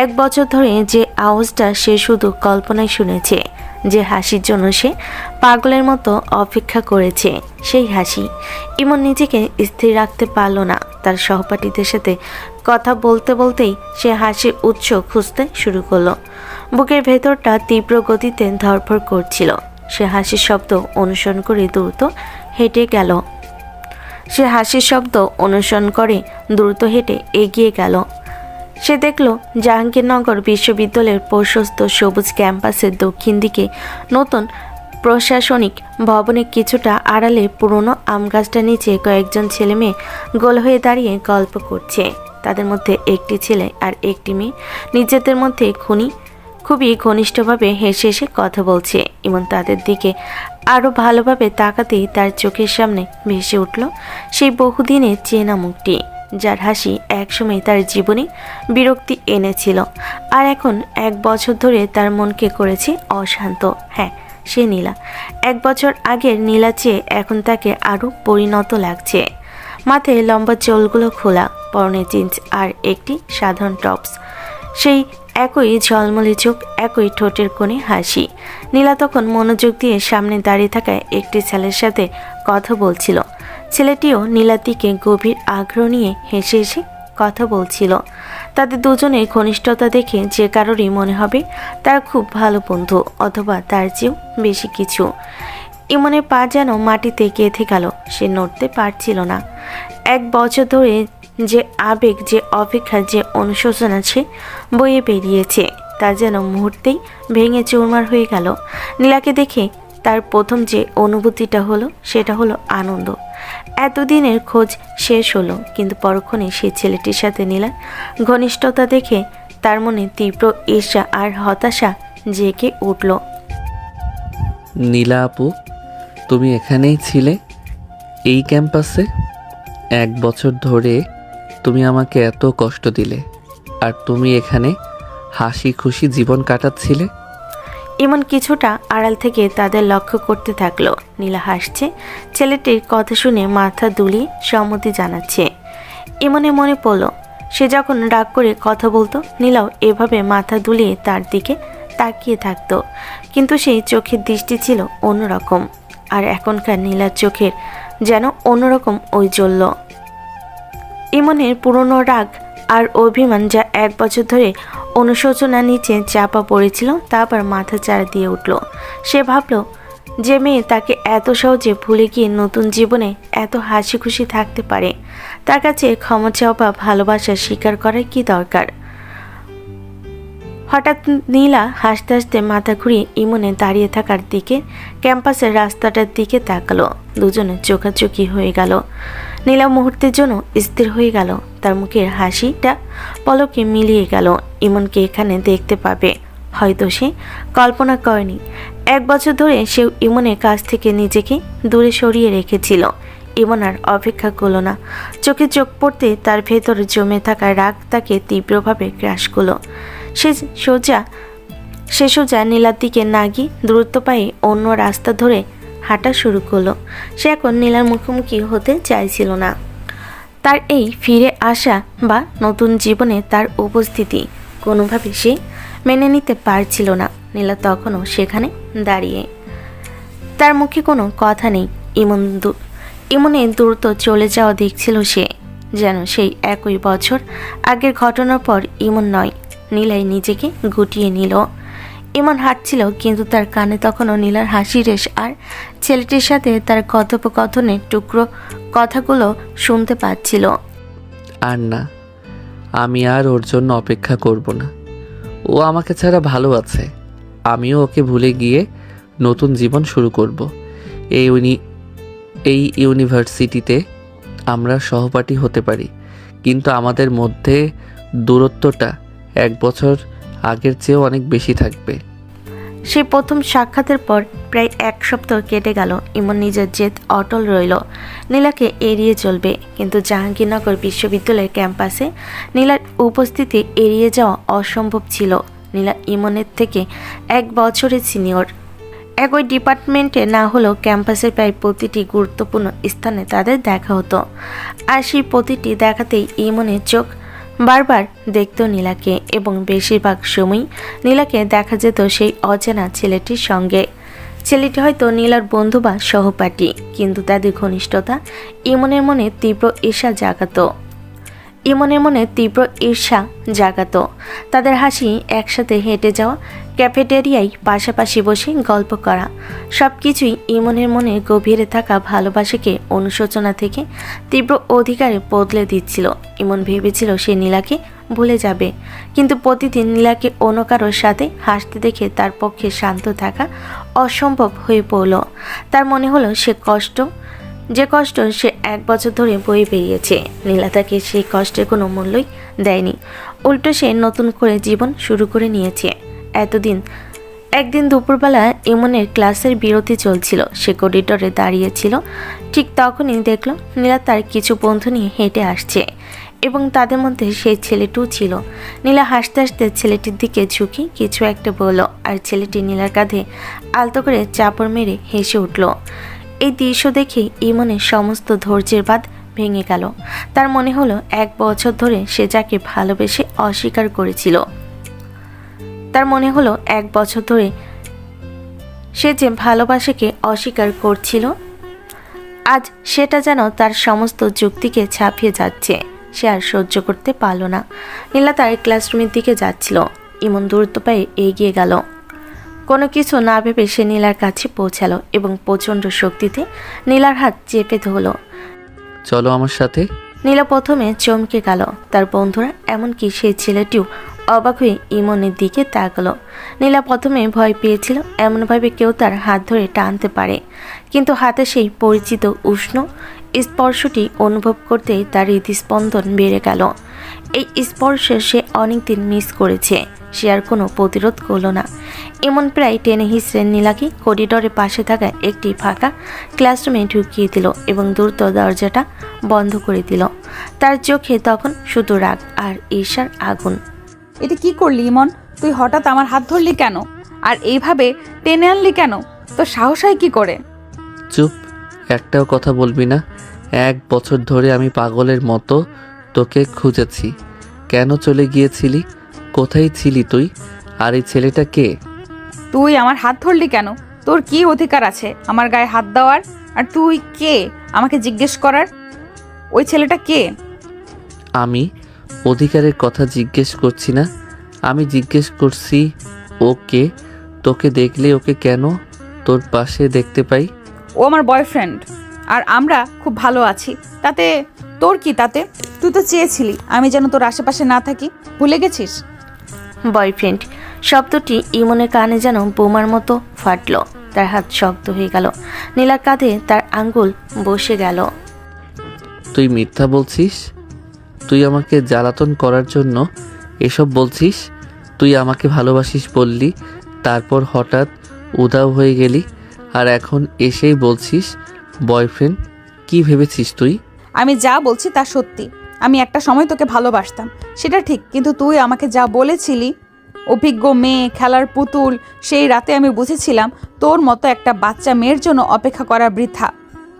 [SPEAKER 3] 1 বছর ধরে যে আওয়াজটা সে শুধু কল্পনায় শুনেছে, যে হাসির জন্য সে পাগলের মতো অপেক্ষা করেছে, সেই হাসি। ইমন নিজেকে স্থির রাখতে পারল না। তার সহপাঠীদের সাথে কথা বলতে বলতেই সে হাসির উৎস খুঁজতে শুরু করলো। বুকের ভেতরটা তীব্র গতিতে ধড়ফড় করছিল। সে হাসির শব্দ অনুসরণ করে দ্রুত হেঁটে গেল। এগিয়ে গেল। সে দেখল জাহাঙ্গীরনগর বিশ্ববিদ্যালয়ের প্রশস্ত সবুজ ক্যাম্পাসের দক্ষিণ দিকে নতুন প্রশাসনিক ভবনের কিছুটা আড়ালে পুরনো আমগাছটার নিচে কয়েকজন ছেলে মেয়ে গোল হয়ে দাঁড়িয়ে গল্প করছে। তাদের মধ্যে একটি ছেলে আর একটি মেয়ে নিজেদের মধ্যে খুবই ঘনিষ্ঠভাবে হেসে হেসে কথা বলছে। ইমন তাদের দিকে আরও ভালোভাবে তাকাতেই তার চোখের সামনে ভেসে উঠল সেই বহুদিনের চেনা মুখটি, যার হাসি একসময় তার জীবনে বিরক্তি এনেছিল আর এখন 1 বছর ধরে তার মনকে করেছে অশান্ত। হ্যাঁ, সে নীলা। 1 বছর আগের নীলা চেয়ে এখন তাকে আরও পরিণত লাগছে। মাথায় লম্বা চুলগুলো খোলা, পরনে জিন্স আর একটি সাধারণ টপস। সেই একই ঝলমলে চোখ, একই ঠোঁটের কোণে হাসি। নীলা তখন মনোযোগ দিয়ে সামনে দাঁড়িয়ে থাকা একটি ছেলের সাথে কথা বলছিল। ছেলেটিও নীলার দিকে গভীর আগ্রহ নিয়ে হেসে হেসে কথা বলছিল। তাদের দুজনের ঘনিষ্ঠতা দেখে যে কারোরই মনে হবে তার খুব ভালো বন্ধু, অথবা তার চেয়েও বেশি কিছু। ইমনের পা যেন মাটিতে গেঁথে গেল, সে নড়তে পারছিল না। 1 বছর ধরে যে আবেগ, যে অপেক্ষা, যে অনুশোচনা সে বয়ে বেরিয়েছে, তা যেন মুহূর্তেই ভেঙে চুরমার হয়ে গেল। নীলাকে দেখে তার প্রথম যে অনুভূতিটা হলো সেটা হলো আনন্দ। এতদিনের খোঁজ শেষ হলো, কিন্তু পরক্ষণে সেই ছেলেটির সাথে নীলার ঘনিষ্ঠতা দেখে তার মনে তীব্র ঈর্ষা আর হতাশা জেগে উঠল।
[SPEAKER 1] নীলা আপু, তুমি এখানেই ছিলে এই ক্যাম্পাসে? 1 বছর ধরে তুমি আমাকে এত কষ্ট দিলে, আর তুমি এখানে হাসি খুশি জীবন কাটাচ্ছিলে।
[SPEAKER 3] ইমন কিছুটা আড়াল থেকে তাদের লক্ষ্য করতে থাকলো। নীলা হাসছে, ছেলেটির কথা শুনে মাথা দুলিয়ে সম্মতি জানাচ্ছে। ইমনে মনে পড়ল সে যখন রাগ করে কথা বলতো, নীলাও এভাবে মাথা দুলিয়ে তার দিকে তাকিয়ে থাকতো, কিন্তু সেই চোখের দৃষ্টি ছিল অন্যরকম। আর এখনকার নীলার চোখের যেন অন্যরকম ঔজ্জ্বল্য। ইমনের পুরনো রাগ আর অভিমান, যা 1 বছর ধরে অনুশোচনা নিচে চাপা পড়েছিল, তা আবার মাথা চাড়া দিয়ে উঠল। সে ভাবল, যে মেয়ে তাকে এত সহজে ভুলে গিয়ে নতুন জীবনে এত হাসি খুশি থাকতে পারে, তার কাছে ক্ষমা চাওয়া বা ভালোবাসা স্বীকার করার কি দরকার? হঠাৎ নীলা হাসতে হাসতে মাথা ঘুরিয়ে ইমনে দাঁড়িয়ে থাকার দিকে ক্যাম্পাসের রাস্তাটার দিকে তাকালো। দুজনে চোখাচোখি হয়ে গেল। নীলা মুহূর্তের জন্য স্থির হয়ে গেল। তার মুখের হাসিটা পলকে মিলিয়ে গেল। ইমনকে এখানে দেখতে পাবে হয়তো সে কল্পনা করেনি। 1 বছর ধরে সেও ইমনের কাছ থেকে নিজেকে দূরে সরিয়ে রেখেছিল। ইমন আর অপেক্ষা করল না। চোখে চোখ পড়তে তার ভেতরে জমে থাকা রাগ তাকে তীব্রভাবে গ্রাস করল। সে সোজা নীলার দিকে না গিয়ে দ্রুত পায়ে অন্য রাস্তা ধরে হাঁটা শুরু করলো। সে এখন নীলার মুখোমুখি হতে চাইছিল না। তার এই ফিরে আসা বা নতুন জীবনে তার উপস্থিতি কোনোভাবে সে মেনে নিতে পারছিল না। নীলা তখনও সেখানে দাঁড়িয়ে, তার মুখে কোনো কথা নেই। ইমনে দ্রুত চলে যাওয়া দেখছিল সে, যেন সেই একই বছর আগের ঘটনার পর ইমন নয়, নীলাই নিজেকে গুটিয়ে নিল। ইমন হাঁটছিল, কিন্তু তার কানে তখনও নীলার হাসি রেশ আর ছেলেটির সাথে তার কথোপকথনের টুকরো কথাগুলো শুনতে পাচ্ছিল।
[SPEAKER 1] আর না, আমি আর ওর জন্য অপেক্ষা করব না। ও আমাকে ছাড়া ভালো আছে, আমিও ওকে ভুলে গিয়ে নতুন জীবন শুরু করব। এই ইউনিভার্সিটিতে আমরা সহপাঠী হতে পারি, কিন্তু আমাদের মধ্যে দূরত্বটা 1 বছর আগের চেয়েও অনেক বেশি থাকবে।
[SPEAKER 3] সেই প্রথম সাক্ষাতের পর প্রায় 1 সপ্তাহ কেটে গেল। ইমন নিজের জেদ অটল রইল, নীলাকে এড়িয়ে চলবে। কিন্তু জাহাঙ্গীরনগর বিশ্ববিদ্যালয়ের ক্যাম্পাসে নীলার উপস্থিতি এড়িয়ে যাওয়া অসম্ভব ছিল। নীলা ইমনের থেকে 1 বছরের সিনিয়র। একই ডিপার্টমেন্টে না হলেও ক্যাম্পাসের প্রায় প্রতিটি গুরুত্বপূর্ণ স্থানে তাদের দেখা হতো। আর সেই প্রতিটি দেখাতেই ইমনের চোখ বারবার দেখত নীলাকে, এবং বেশিরভাগ সময়ই নীলাকে দেখা যেত সেই অচেনা ছেলেটির সঙ্গে। ছেলেটি হয়তো নীলার বন্ধু বা সহপাঠী, কিন্তু তাদের ঘনিষ্ঠতা ইমনের মনে তীব্র ঈর্ষা জাগাতো। তাদের হাসি, একসাথে হেঁটে যাওয়া, ক্যাফেটেরিয়ায় পাশাপাশি বসে গল্প করা, সব কিছুই ইমনের মনে গভীরে থাকা ভালোবাসাকে অনুশোচনা থেকে তীব্র অধিকারে বদলে দিচ্ছিল। ইমন ভেবেছিল সে নীলাকে ভুলে যাবে, কিন্তু প্রতিদিন নীলাকে অন্য কারোর সাথে হাসতে দেখে তার পক্ষে শান্ত থাকা অসম্ভব হয়ে পড়ল। তার মনে হলো যে কষ্ট সে 1 বছর ধরে বয়ে বেরিয়েছে, নীলা তাকে সেই কষ্টের কোনো মূল্যই দেয়নি। উল্টো সে নতুন করে জীবন শুরু করে নিয়েছে। একদিন দুপুরবেলা ইমনের ক্লাসের বিরতি চলছিল। সে করিডোরে দাঁড়িয়েছিল। ঠিক তখনই দেখল নীলা তার কিছু বন্ধু নিয়ে হেঁটে আসছে, এবং তাদের মধ্যে সেই ছেলেটিও ছিল। নীলা হাসতে হাসতে ছেলেটির দিকে ঝুঁকি কিছু একটা বলল, আর ছেলেটি নীলার কাঁধে আলতো করে চাপড় মেরে হেসে উঠল। এই দৃশ্য দেখে ইমনের সমস্ত ধৈর্যের বাঁধ ভেঙে গেল। তার মনে হলো 1 বছর ধরে সে যাকে ভালোবেসে অস্বীকার করেছিল, সে যে ভালোবাসাকে অস্বীকার করছিল, আজ সেটা যেন তার সমস্ত যুক্তিকে ছাপিয়ে যাচ্ছে। সে আর সহ্য করতে পারল না। নীলা তার ক্লাসরুমের দিকে যাচ্ছিল। ইমন দ্রুত পায়ে এগিয়ে গেল। কোনো কিছু না ভেবে সে নীলার কাছে পৌঁছালো এবং প্রচণ্ড শক্তিতে নীলার হাত চেপে ধরল।
[SPEAKER 1] চলো আমার সাথে।
[SPEAKER 3] নীলা প্রথমে চমকে গেল, তার বন্ধুরা, এমনকি সেই ছেলেটিও অবাক হয়ে ইমনের দিকে তাকালো। নীলা প্রথমে ভয় পেয়েছিল, এমনভাবে কেউ তার হাত ধরে টানতে পারে, কিন্তু হাতে সেই পরিচিত উষ্ণ স্পর্শটি অনুভব করতেই তার হৃদস্পন্দন বেড়ে গেল। এই স্পর্শে সে অনেকদিন মিস করেছে। সে আর কোনো প্রতিরোধ করল না। এমন প্রায় টেনে হিসড়ে নীলাকে করিডোরের পাশে থাকা একটি ফাঁকা ক্লাসরুমে ঢুকিয়ে দিল এবং দ্রুত দরজাটা বন্ধ করে দিল। তার চোখে তখন শুধু রাগ আর ঈর্ষার আগুন।
[SPEAKER 2] এটা কি করলি ইমন? তুই হঠাৎ আমার হাত ধরলি কেন? আর এইভাবে টেনে আনলি কেন? তোর সাহস হয় কি করে?
[SPEAKER 1] চুপ, একটাও কথা বলবি না। 1 বছর ধরে আমি পাগলের মতো তোকে খুঁজেছি। কেন চলে গিয়েছিলি? কোথায় ছিলি তুই? আর এই ছেলেটা কে?
[SPEAKER 2] তুই আমার হাত ধরলি কেন? তোর কি অধিকার আছে আমার গায়ে হাত দেওয়ার? আর তুই কে আমাকে জিজ্ঞেস করার? ওই ছেলেটা কে?
[SPEAKER 1] আমি অধিকারের কথা জিজ্ঞেস করছি না, আমি জিজ্ঞেস করছি ও কে। তোকে দেখলে ওকে কেন তোর পাশে দেখতে পাই?
[SPEAKER 2] ও আমার বয়ফ্রেন্ড, আর আমরা খুব ভালো আছি। তাতে তোর কি? তাতে তুই তো চেয়েছিলি আমি যেন তোর আশেপাশে না থাকি, ভুলে গেছিস?
[SPEAKER 3] বয়ফ্রেন্ড শব্দটি ইমনের কানে যেন বোমার মতো ফাটল। তার হাত শক্ত হয়ে গেল। নীলার কাঁধে তার আঙ্গুল বসে গেল।
[SPEAKER 1] তুই মিথ্যা বলছিস? তুই আমাকে জ্বালাতন করার জন্য এসব বলছিস? তুই আমাকে ভালোবাসিস বললি, তারপর হঠাৎ উধাও হয়ে গেলি, আর এখন এসেই বলছিস বয়ফ্রেন্ড। কি ভেবেছিস তুই?
[SPEAKER 2] আমি যা বলছি তা সত্যি। আমি একটা সময় তোকে ভালোবাসতাম, সেটা ঠিক, কিন্তু তুই আমাকে যা বলেছিলি, অভিজ্ঞ মেয়ে, খেলার পুতুল, সেই রাতে আমি বুঝেছিলাম তোর মতো একটা বাচ্চা মেয়ের জন্য অপেক্ষা করা বৃথা।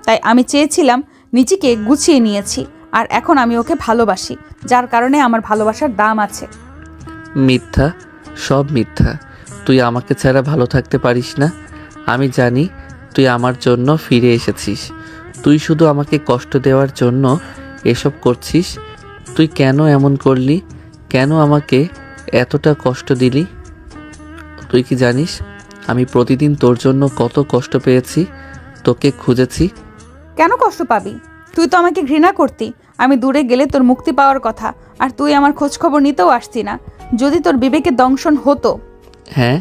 [SPEAKER 2] তাই আমি চেয়েছিলাম, নিজেকে গুছিয়ে নিয়েছি, আর এখন আমি ওকে ভালোবাসি, যার কারণে আমার ভালোবাসার দাম আছে।
[SPEAKER 1] মিথ্যা, সব মিথ্যা। তুই আমাকে ছাড়া ভালো থাকতে পারিস না। আমি জানি তুই আমার জন্য ফিরে এসেছিস। তুই শুধু আমাকে কষ্ট দেওয়ার জন্য এসব করছিস। তুই কেন এমন করলি? কেন আমাকে এতটা কষ্ট দিলি? তুই কি জানিস আমি প্রতিদিন তোর জন্য কত কষ্ট পেয়েছি, তোকে খুঁজেছি।
[SPEAKER 2] কেন কষ্ট পাবি? তুই তো আমাকে ঘৃণা করতি। আমি দূরে গেলে তোর মুক্তি পাওয়ার কথা, আর তুই আমার খোঁজ খবর নিতেও আসতি না। যদি তোর বিবেকের দংশন হতো।
[SPEAKER 1] হ্যাঁ,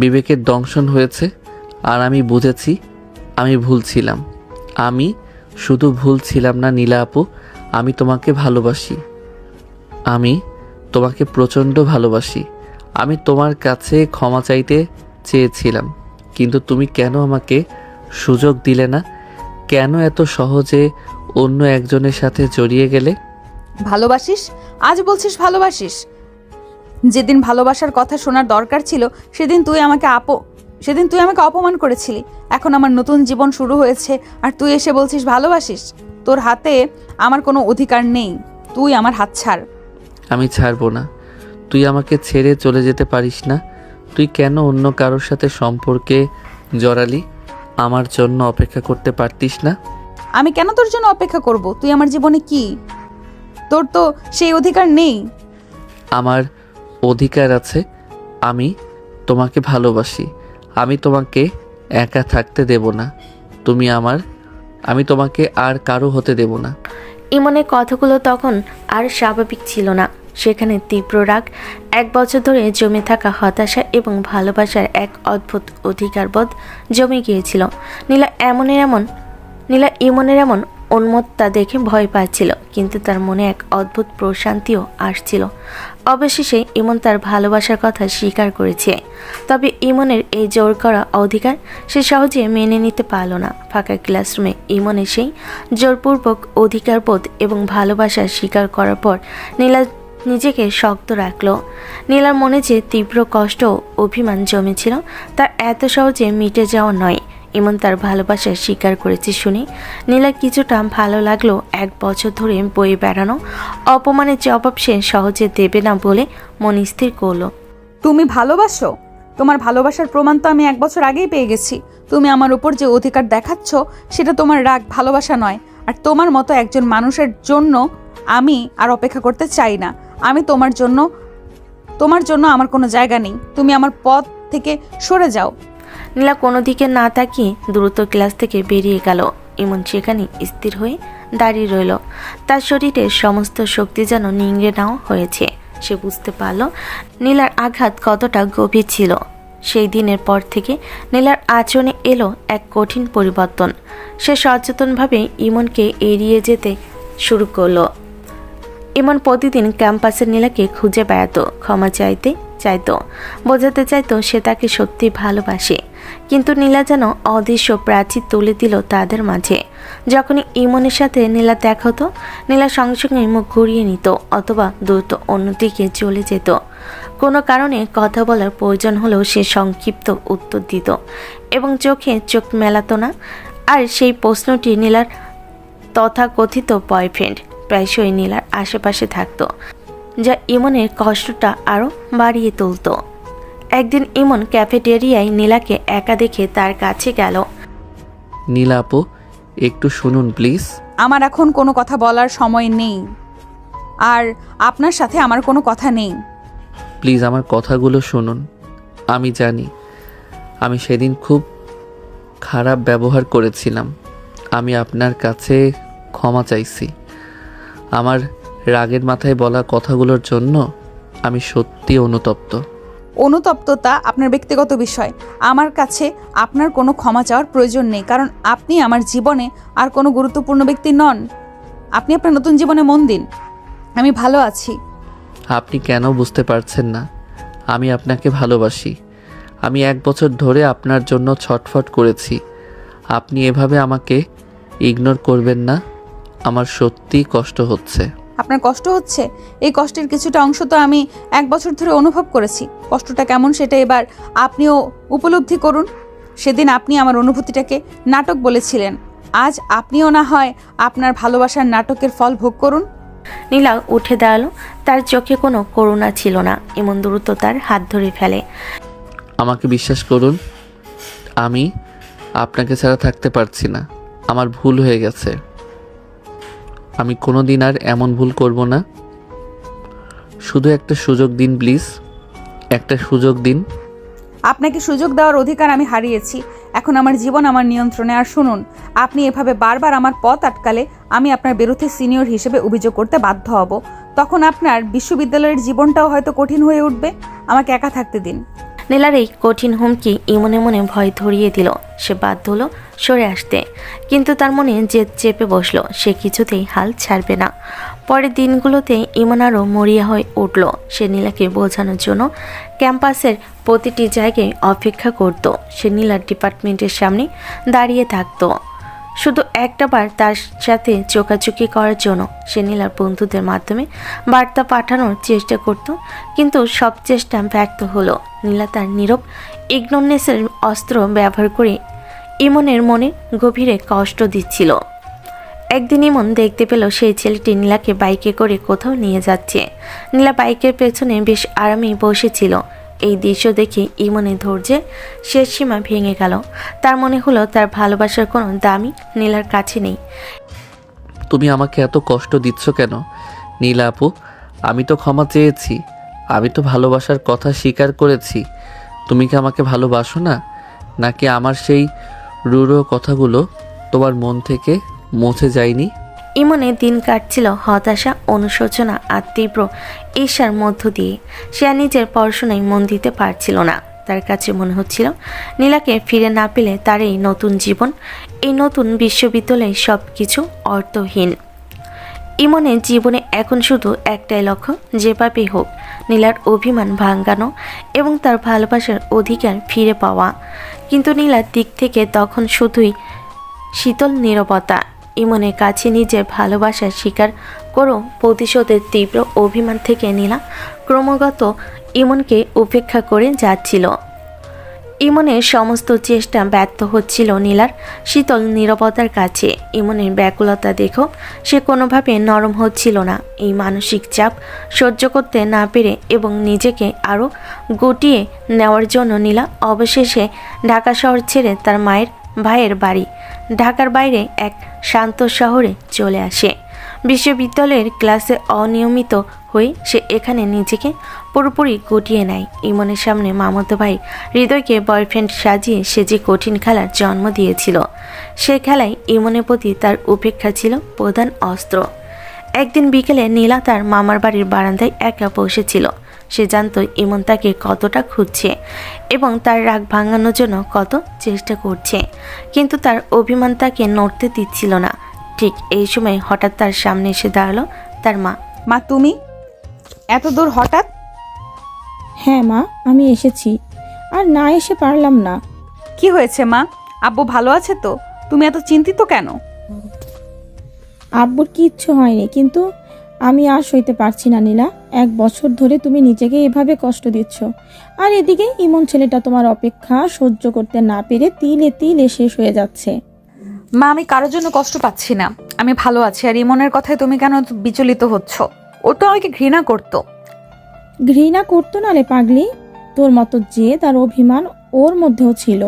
[SPEAKER 1] বিবেকের দংশন হয়েছে, আর আমি বুঝেছি আমি ভুল ছিলাম। আমি শুধু ভুল ছিলাম না নীলা আপু, আমি তোমাকে ভালোবাসি। আমি তোমাকে প্রচণ্ড ভালোবাসি। আমি তোমার কাছে ক্ষমা চাইতে চেয়েছিলাম, কিন্তু তুমি কেন আমাকে সুযোগ দিলে না? কেন এত সহজে অন্য একজনের সাথে জড়িয়ে গেলে?
[SPEAKER 2] ভালোবাসিস? আজ বলছিস ভালোবাসিস? যেদিন ভালোবাসার কথা শোনার দরকার ছিল সেদিন তুই আমাকে অপমান করেছিলি। এখন আমার নতুন জীবন শুরু হয়েছে আর তুই এসে বলছিস ভালোবাসিস? তোর হাতে আমার কোনো অধিকার নেই। তুই আমার হাত ছাড়।
[SPEAKER 1] আমি ছাড়বো না। তুই আমাকে ছেড়ে চলে যেতে পারিস না। তুই কেন অন্য কারোর সাথে সম্পর্কে জড়ালি? আমার জন্য অপেক্ষা করতে পারতিস না?
[SPEAKER 2] আমি কেন তোর জন্য অপেক্ষা করব? তুই আমার জীবনে কি? তোর তো সেই অধিকার নেই।
[SPEAKER 1] আমার অধিকার আছে। আমি তোমাকে ভালোবাসি। আমি তোমাকে একা থাকতে দেব না। আমি তোমাকে আর কারো হতে দেব না।
[SPEAKER 3] ইমনের কথাগুলো তখন আর স্বাভাবিক ছিল না। সেখানে তীব্র রাগ, 1 বছর ধরে জমে থাকা হতাশা এবং ভালোবাসার এক অদ্ভুত অধিকারবোধ জমে গিয়েছিল। নীলা ইমনের এমন উন্মত্ততা দেখে ভয় পাচ্ছিল, কিন্তু তার মনে এক অদ্ভুত প্রশান্তিও আসছিল। অবশেষে ইমন তার ভালোবাসার কথা স্বীকার করেছে। তবে ইমনের এই জোর করা অধিকার সে সহজে মেনে নিতে পারল না। ফাঁকা ক্লাসরুমে ইমনের সেই জোরপূর্বক অধিকারবোধ এবং ভালোবাসা স্বীকার করার পর নীলা নিজেকে শক্ত রাখল। নীলার মনে যে তীব্র কষ্ট ও অভিমান জমেছিল তা এত সহজে মিটে যাওয়া নয়। ইমন তার ভালোবাসা স্বীকার করেছে শুনে নীলার কিছুটা ভালো লাগলো। 1 বছর ধরে বয়ে বেড়ানো অপমানের জবাব সে সহজে দেবে না বলে মন স্থির করলো।
[SPEAKER 2] তুমি ভালোবাসো? তোমার ভালোবাসার প্রমাণ তো আমি 1 বছর আগেই পেয়ে গেছি। তুমি আমার উপর যে অধিকার দেখাচ্ছ সেটা তোমার রাগ, ভালোবাসা নয়। আর তোমার মতো একজন মানুষের জন্য আমি আর অপেক্ষা করতে চাই না। আমি তোমার জন্য আমার কোনো জায়গা নেই। তুমি আমার পথ থেকে সরে যাও।
[SPEAKER 3] নীলা কোনো দিকে না তাকিয়ে দ্রুত ক্লাস থেকে বেরিয়ে গেল। ইমন সেখানে স্থির হয়ে দাঁড়িয়ে রইল। তার শরীরের সমস্ত শক্তি যেন নিংড়ে নেওয়া হয়েছে। সে বুঝতে পারল নীলার আঘাত কতটা গভীর ছিল। সেই দিনের পর থেকে নীলার আচরণে এলো এক কঠিন পরিবর্তন। সে সচেতনভাবে ইমনকে এড়িয়ে যেতে শুরু করলো। ইমন প্রতিদিন ক্যাম্পাসের নীলাকে খুঁজে বেড়াতো, ক্ষমা চাইতো, বোঝাতে চাইতো সে তাকে সত্যি ভালোবাসে। কিন্তু নীলা যেন অদৃশ্য প্রাচীর তুলে দিল তাদের মাঝে। যখনই ইমনের সাথে নীলা দেখা হতো, নীলা সঙ্গে সঙ্গে মুখ ঘুরিয়ে নিত অথবা দ্রুত অন্যদিকে চলে যেত। কোনো কারণে কথা বলার প্রয়োজন হলেও সে সংক্ষিপ্ত উত্তর দিত এবং চোখে চোখ মেলাতো না। আর সেই প্রশ্নটি নীলার তথাকথিত বয়ফ্রেন্ড প্রায়শই নীলার আশেপাশে থাকতো, যা ইমনের কষ্টটা আরও বাড়িয়ে তুলত। একদিন ইমন ক্যাফেটেরিয়ায় নীলাকে একা দেখে তার কাছে গেল।
[SPEAKER 1] নীলা আপু, একটু শুনুন প্লিজ।
[SPEAKER 2] আমার এখন কোনো কথা বলার সময় নেই, আর আপনার সাথে আমার কোনো কথা নেই।
[SPEAKER 1] প্লিজ আমার কথাগুলো শুনুন। আমি জানি আমি সেদিন খুব খারাপ ব্যবহার করেছিলাম। আমি আপনার কাছে ক্ষমা চাইছি। আমার রাগের মাথায় বলা কথাগুলোর জন্য আমি সত্যি অনুতপ্ত।
[SPEAKER 2] অনুতপ্ততা আপনার ব্যক্তিগত বিষয়। আমার কাছে আপনার কোনো ক্ষমা চাওয়ার প্রয়োজন নেই, কারণ আপনি আমার জীবনে আর কোনো গুরুত্বপূর্ণ ব্যক্তি নন। আপনি আপনার নতুন জীবনে মন দিন। আমি ভালো আছি।
[SPEAKER 1] আপনি কেন বুঝতে পারছেন না? আমি আপনাকে ভালোবাসি। আমি 1 বছর ধরে আপনার জন্য ছটফট করেছি। আপনি এভাবে আমাকে ইগনোর করবেন না। আমার সত্যিই কষ্ট হচ্ছে।
[SPEAKER 2] আপনার কষ্ট হচ্ছে? এই কষ্টের কিছুটা অংশ তো আমি 1 বছর ধরে অনুভব করেছি। কষ্টটা কেমন সেটা এবার আপনিও উপলব্ধি করুন। সেদিন আপনি আমার অনুভূতিটাকে নাটক বলেছিলেন। আজ আপনিও না হয় আপনার ভালোবাসার নাটকের ফল ভোগ করুন।
[SPEAKER 3] নীলা উঠে দাঁড়ালো। তার চোখে কোনো করুণা ছিল না। ইমন দ্রুত তার হাত ধরে ফেলে।
[SPEAKER 1] আমাকে বিশ্বাস করুন, আমি আপনাকে ছাড়া থাকতে পারছি না। আমার ভুল হয়ে গেছে। আমি কোনো দিন আর এমন ভুল করব না। শুধু একটা সুযোগ দিন প্লিজ, একটা সুযোগ দিন।
[SPEAKER 2] আপনাকে সুযোগ দেওয়ার অধিকার আমি হারিয়েছি। এখন আমার জীবন আমার নিয়ন্ত্রণে। আর শুনুন, আপনি এভাবে বারবার আমার পথ আটকালে আমি আপনার বিরুদ্ধে সিনিয়র হিসেবে অভিযোগ করতে বাধ্য হব। তখন আপনার বিশ্ববিদ্যালয়ের জীবনটাও হয়তো কঠিন হয়ে উঠবে। আমাকে একা থাকতে দিন।
[SPEAKER 3] নীলার এই কঠিন হুমকি ইমনে মনে ভয় ধরিয়ে দিল। সে বাধ্য হলো সরে আসতে, কিন্তু তার মনে জেদ চেপে বসলো। সে কিছুতেই হাল ছাড়বে না। পরের দিনগুলোতে ইমন আরও মরিয়া হয়ে উঠল। সে নীলাকে বোঝানোর জন্য ক্যাম্পাসের প্রতিটি জায়গায় অপেক্ষা করত। সে নীলার ডিপার্টমেন্টের সামনে দাঁড়িয়ে থাকতো শুধু একটাবার তার সাথে চোকাচুকি করার জন্য। সে নীলার বন্ধুদের মাধ্যমে বার্তা পাঠানোর চেষ্টা করত, কিন্তু সব চেষ্টা ব্যর্থ হলো। নীলা তার নীরব ইগনোরনেসের অস্ত্র ব্যবহার করে ইমনের মনে গভীরে কষ্ট দিচ্ছিল। একদিন ইমন দেখতে পেল সেই ছেলেটি নীলাকে বাইকে করে কোথাও নিয়ে যাচ্ছে। নীলা বাইকের পেছনে বেশ আরামেই বসেছিল। এই দৃশ্য দেখে ইমনের ধৈর্যের শেষ সীমা ভেঙে গেল। তার মনে হলো তার ভালোবাসার কোনো দামই নীলার কাছে নেই।
[SPEAKER 1] তুমি আমাকে এত কষ্ট দিচ্ছ কেন নীলা আপু? আমি তো ক্ষমা চেয়েছি, আমি তো ভালোবাসার কথা স্বীকার করেছি। তুমি কি আমাকে ভালোবাসো না, নাকি আমার সেই রূঢ় কথাগুলো তোমার মন থেকে মুছে যায়নি?
[SPEAKER 3] ইমনের দিন কাটছিল হতাশা, অনুশোচনা আর তীব্র ঈর্ষার মধ্য দিয়ে। সে আর নিজের পড়াশোনায় মন দিতে পারছিল না। তার কাছে মনে হচ্ছিল নীলাকে ফিরে না পেলে তার এই নতুন জীবন, এই নতুন বিশ্ববিদ্যালয়ে সব কিছু অর্থহীন। ইমনের জীবনে এখন শুধু একটাই লক্ষ্য, যেভাবেই হোক নীলার অভিমান ভাঙানো এবং তার ভালোবাসার অধিকার ফিরে পাওয়া। কিন্তু নীলার দিক থেকে তখন শুধুই শীতল নীরবতা। ইমনের কাছে নিজের ভালোবাসা স্বীকার করো প্রতিশোধের তীব্র অভিমান থেকে নীলা ক্রমাগত ইমনকে উপেক্ষা করে যাচ্ছিল। ইমনের সমস্ত চেষ্টা ব্যর্থ হচ্ছিল নীলার শীতল নীরবতার কাছে। ইমনের ব্যাকুলতা দেখো সে কোনোভাবে নরম হচ্ছিল না। এই মানসিক চাপ সহ্য করতে না পেরে এবং নিজেকে আরও গুটিয়ে নেওয়ার জন্য নীলা অবশেষে ঢাকা শহর ছেড়ে তার ভাইয়ের বাড়ি ঢাকার বাইরে এক শান্ত শহরে চলে আসে। বিশ্ববিদ্যালয়ের ক্লাসে অনিয়মিত হয়ে সে এখানে নিজেকে পুরোপুরি গুটিয়ে নেয়। ইমনের সামনে মামাতো ভাই হৃদয়কে বয়ফ্রেন্ড সাজিয়ে সে যে কঠিন খেলার জন্ম দিয়েছিল, সে খেলায় ইমনের প্রতি তার উপেক্ষা ছিল প্রধান অস্ত্র। একদিন বিকেলে নীলা তার মামার বাড়ির বারান্দায় একা বসেছিল। সে জানত ইমন তাকে কতটা খুঁজছে এবং তার রাগ ভাঙানোর জন্য কত চেষ্টা করছে, কিন্তু তার অভিমান তাকে নড়তে দিচ্ছিল না। ঠিক এই সময় হঠাৎ তার সামনে এসে দাঁড়ালো তার মা।
[SPEAKER 2] মা, তুমি এত দূর হঠাৎ?
[SPEAKER 5] হ্যাঁ মা, আমি এসেছি, আর না এসে পারলাম না।
[SPEAKER 2] কি হয়েছে মা? আব্বু ভালো আছে তো? তুমি এত চিন্তিত কেন?
[SPEAKER 5] আব্বুর কিচ্ছু হয়নি, কিন্তু আমি আর সইতে পারছি না নীলা। 1 বছর ধরে তুমি নিজেকে এভাবে কষ্ট দিচ্ছ, আর এদিকে ইমন ছেলেটা তোমার অপেক্ষা সহ্য করতে না পেরে তিলে তিলে শেষ হয়ে যাচ্ছে।
[SPEAKER 2] মা, আমি কারোর জন্য কষ্ট পাচ্ছি না। আমি ভালো আছি। আর ইমনের কথায় তুমি কেন এত বিচলিত হচ্ছ? ও তো আমাকে ঘৃণা করতো।
[SPEAKER 5] ঘৃণা করতো না রে পাগলি, তোর মতো জেদ আর অভিমান ওর মধ্যেও ছিল।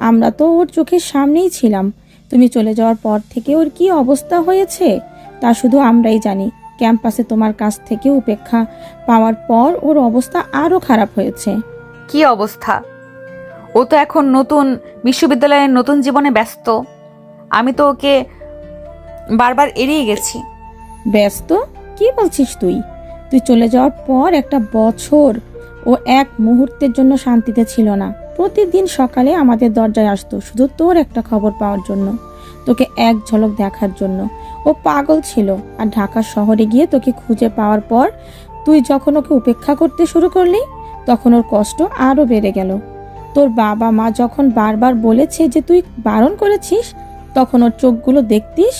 [SPEAKER 5] আমরা তো ওর চোখের সামনেই ছিলাম। তুমি চলে যাওয়ার পর থেকে ওর কি অবস্থা হয়েছে তা শুধু আমরাই জানি। ক্যাম্পাসে তোমার কাছ থেকে উপেক্ষা পাওয়ার পর ওর অবস্থা আরো খারাপ হয়েছে।
[SPEAKER 2] কি অবস্থা? ও তো এখন নতুন বিশ্ববিদ্যালয়ের নতুন জীবনে ব্যস্ত। আমি তো ওকে বারবার এড়িয়ে গেছি।
[SPEAKER 5] ব্যস্ত? কি বলছিস তুই? তুই চলে যাওয়ার পর একটা বছর ও এক মুহূর্তের জন্য শান্তিতে ছিল না। প্রতিদিন সকালে আমাদের দরজায় আসতো শুধু তোর একটা খবর পাওয়ার জন্য, তোকে এক ঝলক দেখার জন্য। ও পাগল ছিল। আর ঢাকা শহরে গিয়ে তোকে খুঁজে পাওয়ার পর তুই যখন ওকে উপেক্ষা করতে শুরু করলি, তখন ওর কষ্ট আরো বেড়ে গেল। তোর বাবা মা যখন বারবার বলেছে যে তুই বারণ করেছিস, তখন ওর চোখগুলো দেখতিস।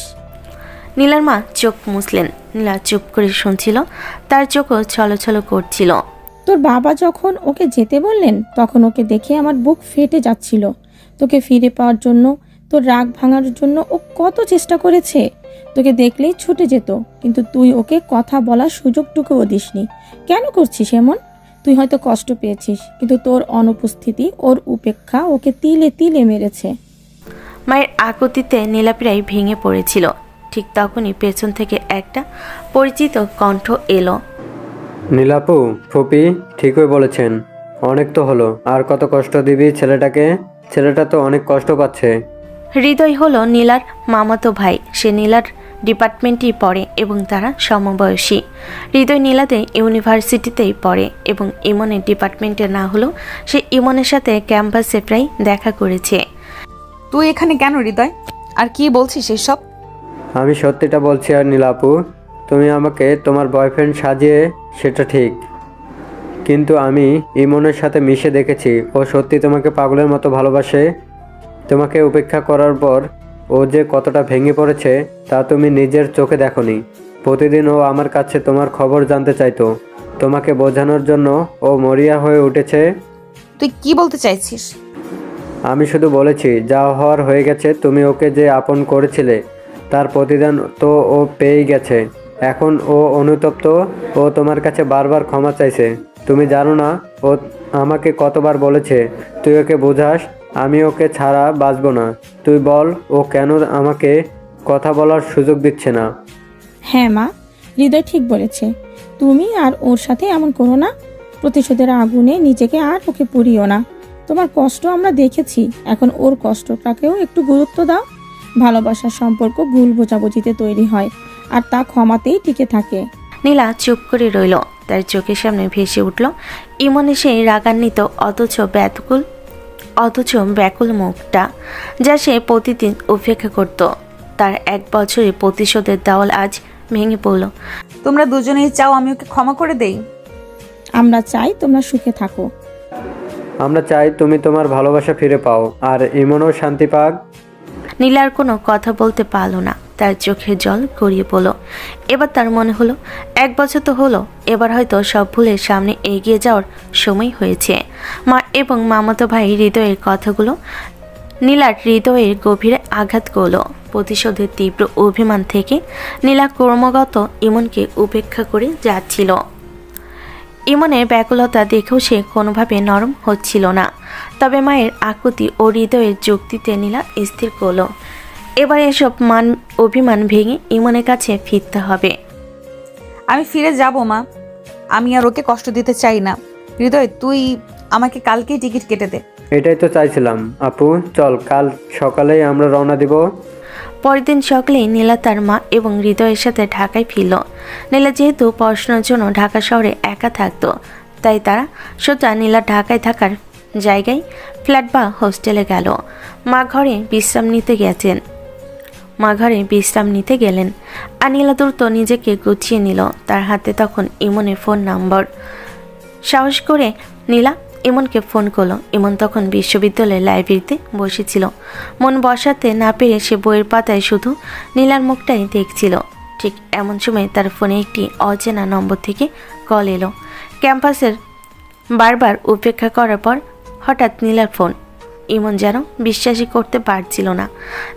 [SPEAKER 3] নীলার মা চোখ মুছলেন। নীলা চুপ করে শুনছিল, তার চোখও ছলছল করছিল।
[SPEAKER 5] তোর বাবা যখন ওকে যেতে বললেন, তখন ওকে দেখে আমার বুক ফেটে যাচ্ছিল। তোকে ফিরে পাওয়ার জন্য, তোর রাগ ভাঙার জন্য ও কত চেষ্টা করেছে। তোকে দেখলেই ছুটে যেত, কিন্তু তুই ওকে কথা বলার সুযোগটুকুও দিসনি। কেন করছিস এমন? তুই হয়তো কষ্ট পেয়েছিস, কিন্তু তোর অনুপস্থিতি, ওর উপেক্ষা ওকে তিলে তিলে মেরেছে।
[SPEAKER 3] মায়ের আকুতিতে নীলা প্রায় ভেঙে পড়েছিল। ঠিক তখনই পেছন থেকে একটা পরিচিত কণ্ঠ এলো।
[SPEAKER 6] নীলাপু, ফুপি ঠিকই বলেছেন। অনেক তো হলো, আর কত কষ্ট দিবি ছেলেটাকে? ছেলেটা তো অনেক কষ্ট পাচ্ছে।
[SPEAKER 3] হৃদয় হলো নীলার মামাতো ভাই। সে নীলার ডিপার্টমেন্টেই পড়ে এবং তারা সমবয়সী। হৃদয় নীলাতে ইউনিভার্সিটিতেই পড়ে এবং ইমনের ডিপার্টমেন্টে না হলেও সে ইমনের সাথে ক্যাম্পাসে প্রায় দেখা করেছে।
[SPEAKER 2] তুই এখানে কেন হৃদয়? আর কি বলছিস এসব?
[SPEAKER 6] আমি সত্যিটা বলছি। আর নীলাপু, তুমি আমাকে তোমার বয়ফ্রেন্ড সাজিয়ে সেটা ঠিক, কিন্তু আমি ইমনের সাথে মিশে দেখেছি ও সত্যি তোমাকে পাগলের মতো ভালোবাসে। তোমাকে উপেক্ষা করার পর ও যে কতটা ভেঙে পড়েছে তা তুমি নিজের চোখে দেখোনি। প্রতিদিন ও আমার কাছে তোমার খবর জানতে চাইতো। তোমাকে বোঝানোর জন্য ও মরিয়া হয়ে উঠেছে।
[SPEAKER 2] তুই কি বলতে চাইছিস?
[SPEAKER 6] আমি শুধু বলেছি যা হওয়ার হয়ে গেছে। তুমি ওকে যে আপন করেছিলে তার প্রতিদান তো ও পেয়েই গেছে। এখন ও অনুতপ্ত। ও তোমার কাছে বারবার ক্ষমা চাইছে। তুমি জানো না ও আমাকে কতবার বলেছে তুই ওকে বোঝাস, আমি ওকে ছাড়া বাঁচবো না। তুই বল ও কেন আমাকে কথা বলার সুযোগ দিচ্ছে না?
[SPEAKER 5] হ্যাঁ মা, হৃদয় ঠিক বলেছে। তুমি আর ওর সাথে এমন করো না। প্রতিশোধের আগুনে নিজেকে আর ওকে পুড়িও না। তোমার কষ্ট আমরা দেখেছি, এখন ওর কষ্টটাকেও একটু গুরুত্ব দাও। ভালোবাসার সম্পর্ক ভুল বোঝাবুঝিতে তৈরি হয়, আর তা ক্ষমাতেই টিকে থাকে।
[SPEAKER 3] নীলা চুপ করে রইল। তার চোখের সামনে ভেসে উঠল ইমনের সেই রাগান্বিত অথচ ব্যাকুল মুখটা, যা সে প্রতিদিন উপেক্ষা করত। তার 1 বছরের প্রতিশোধের দেওয়াল আজ ভেঙে পড়ল।
[SPEAKER 2] তোমরা দুজনেই চাও আমি ওকে ক্ষমা করে দেই?
[SPEAKER 5] আমরা চাই তোমরা সুখে থাকো।
[SPEAKER 6] আমরা চাই তুমি তোমার ভালোবাসা ফিরে পাও, আর ইমনও শান্তি পাক।
[SPEAKER 3] নীলার কোনো কথা বলতে পারল না। তার চোখে জল গড়িয়ে পড়ল। এবার তার মনে হলো 1 বছর তো হলো, এবার হয়তো সব ভুলের সামনে এগিয়ে যাওয়ার সময় হয়েছে। মা এবং মামাতো ভাই হৃদয়ের কথাগুলো নীলার হৃদয়ের গভীরে আঘাত করল। প্রতিশোধের তীব্র অভিমান থেকে নীলা ক্রমাগত ইমনকে উপেক্ষা করে যাচ্ছিল। ইমনের ব্যাকুলতা দেখেও সে কোনোভাবে নরম হচ্ছিল না। তবে মায়ের আকুতি ও হৃদয়ের যুক্তিতে নীলা স্থির করল, এবার এসব অভিমান ভেঙে ইমনের কাছে ফিরতে হবে।
[SPEAKER 2] আমি ফিরে যাব মা। আমি আর ওকে কষ্ট দিতে চাই না। হৃদয়, তুই আমাকে কালকেই টিকিট কেটে দে।
[SPEAKER 6] এটাই তো চাইছিলাম আপু। চল, কাল সকালেই আমরা রওনা দিব।
[SPEAKER 3] পরের দিন সকালেই নীলা তার মা এবং হৃদয়ের সাথে ঢাকায় ফিরল। নীলা যেহেতু পড়াশোনার জন্য ঢাকা শহরে একা থাকতো, তাই তারা সোজা নীলা ঢাকায় থাকার জায়গায় ফ্ল্যাট বা হোস্টেলে গেল। মা ঘরে বিশ্রাম নিতে গেলেন আর নীলা দ্রুত নিজেকে গুছিয়ে নিল। তার হাতে তখন ইমনের ফোন নাম্বার। সাহস করে নীলা ইমনকে ফোন করলো। ইমন তখন বিশ্ববিদ্যালয়ের লাইব্রেরিতে বসেছিল। মন বসাতে না পেরে সে বইয়ের পাতায় শুধু নীলার মুখটাই দেখছিল। ঠিক এমন সময় তার ফোনে একটি অচেনা নম্বর থেকে কল এলো। ক্যাম্পাসের বারবার উপেক্ষা করার পর হঠাৎ নীলার ফোন। ইমন যেন বিশ্বাসই করতে পারছিল না।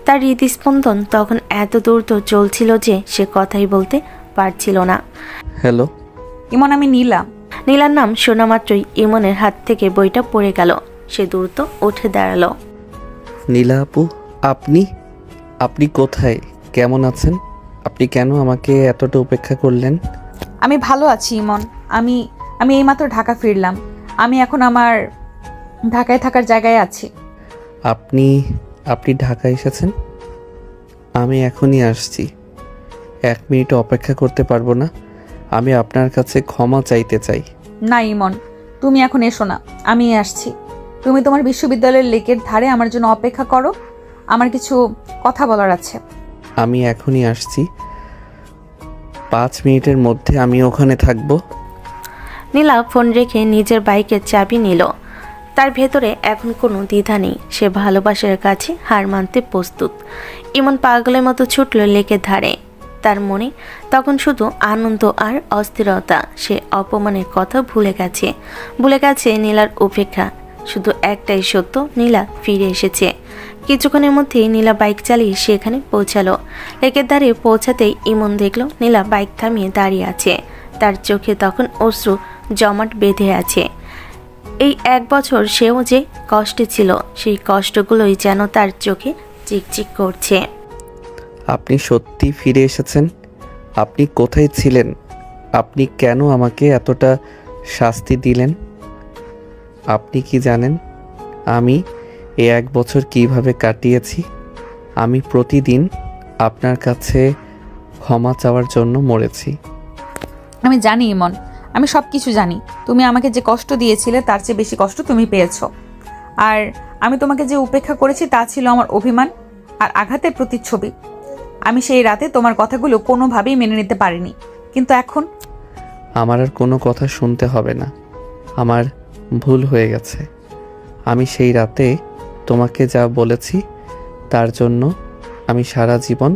[SPEAKER 3] তার হৃদস্পন্দন তখন এত দ্রুত চলছিল যে সে কথাই বলতে পারছিল না।
[SPEAKER 1] হ্যালো।
[SPEAKER 2] ইমন, আমি নীলা।
[SPEAKER 3] নীলার নাম শোনা মাত্রই ইমনের হাত থেকে বইটা পড়ে গেল। সে দ্রুত উঠে দাঁড়ালো।
[SPEAKER 1] নীলা আপু, আপনি কোথায়? কেমন আছেন? আপনি কেন আমাকে এতটা উপেক্ষা করলেন?
[SPEAKER 2] আমি ভালো আছি ইমন। আমি এইমাত্র ঢাকা ফিরলাম। আমি এখন আমার ঢাকায় থাকার জায়গায় আছি।
[SPEAKER 1] আপনি ঢাকায় এসেছেন? আমি এখনই আসছি। 1 মিনিট অপেক্ষা করতে পারবো না? আমি আপনার কাছে ক্ষমা চাইতে চাই।
[SPEAKER 2] না ইমন, তুমি এখন এসো না, আমি আসছি। তুমি তোমার বিশ্ববিদ্যালয়ের লেকের ধারে আমার জন্য অপেক্ষা করো। আমার কিছু কথা বলার আছে।
[SPEAKER 1] আমি এখনই আসছি। 5 মিনিটের মধ্যে আমি ওখানে থাকবো।
[SPEAKER 3] নীলা ফোন রেখে নিজের বাইকের চাবি নিল। তার ভেতরে এখন কোনো দ্বিধা নেই। সে ভালোবাসার কাছে হার মানতে প্রস্তুত। ইমন পাগলের মতো ছুটল লেকের ধারে। তার মনে তখন শুধু আনন্দ আর অস্থিরতা। সে অপমানের কথা ভুলে গেছে নীলার উপেক্ষা। শুধু একটাই সত্য, নীলা ফিরে এসেছে। কিছুক্ষণের মধ্যেই নীলা বাইক চালিয়ে সেখানে পৌঁছালো। লেকের ধারে পৌঁছাতেই ইমন দেখলো নীলা বাইক থামিয়ে দাঁড়িয়ে আছে। তার চোখে তখন অশ্রু জমাট বেঁধে আছে। এই 1 বছর সেও যে কষ্টে ছিল, সেই কষ্টগুলোই যেন তার চোখে চিকচিক করছে।
[SPEAKER 1] আপনি সত্যি ফিরে এসেছেন? আপনি কোথায় ছিলেন? আপনি কেন আমাকে এতটা শাস্তি দিলেন? আপনি কি জানেন আমি এই 1 বছর কিভাবে কাটিয়েছি? আমি প্রতিদিন আপনার কাছে ক্ষমা চাওয়ার জন্য মরেছি।
[SPEAKER 2] আমি জানি ইমন, আমি সব কিছু জানি। তুমি আমাকে যে কষ্ট দিয়েছিলে তার চেয়ে বেশি কষ্ট তুমি পেয়েছো। আর আমি তোমাকে যে উপেক্ষা করেছি তা ছিল আমার অভিমান আর আঘাতের প্রতিচ্ছবি। আমি সেই রাতে তোমার কথাগুলো কোনোভাবেই মেনে নিতে পারিনি, কিন্তু এখন
[SPEAKER 1] আমার আর কোনো কথা শুনতে হবে না। আমার ভুল হয়ে গেছে। আমি সেই রাতে তোমাকে যা বলেছি তার জন্য আমি সারা জীবন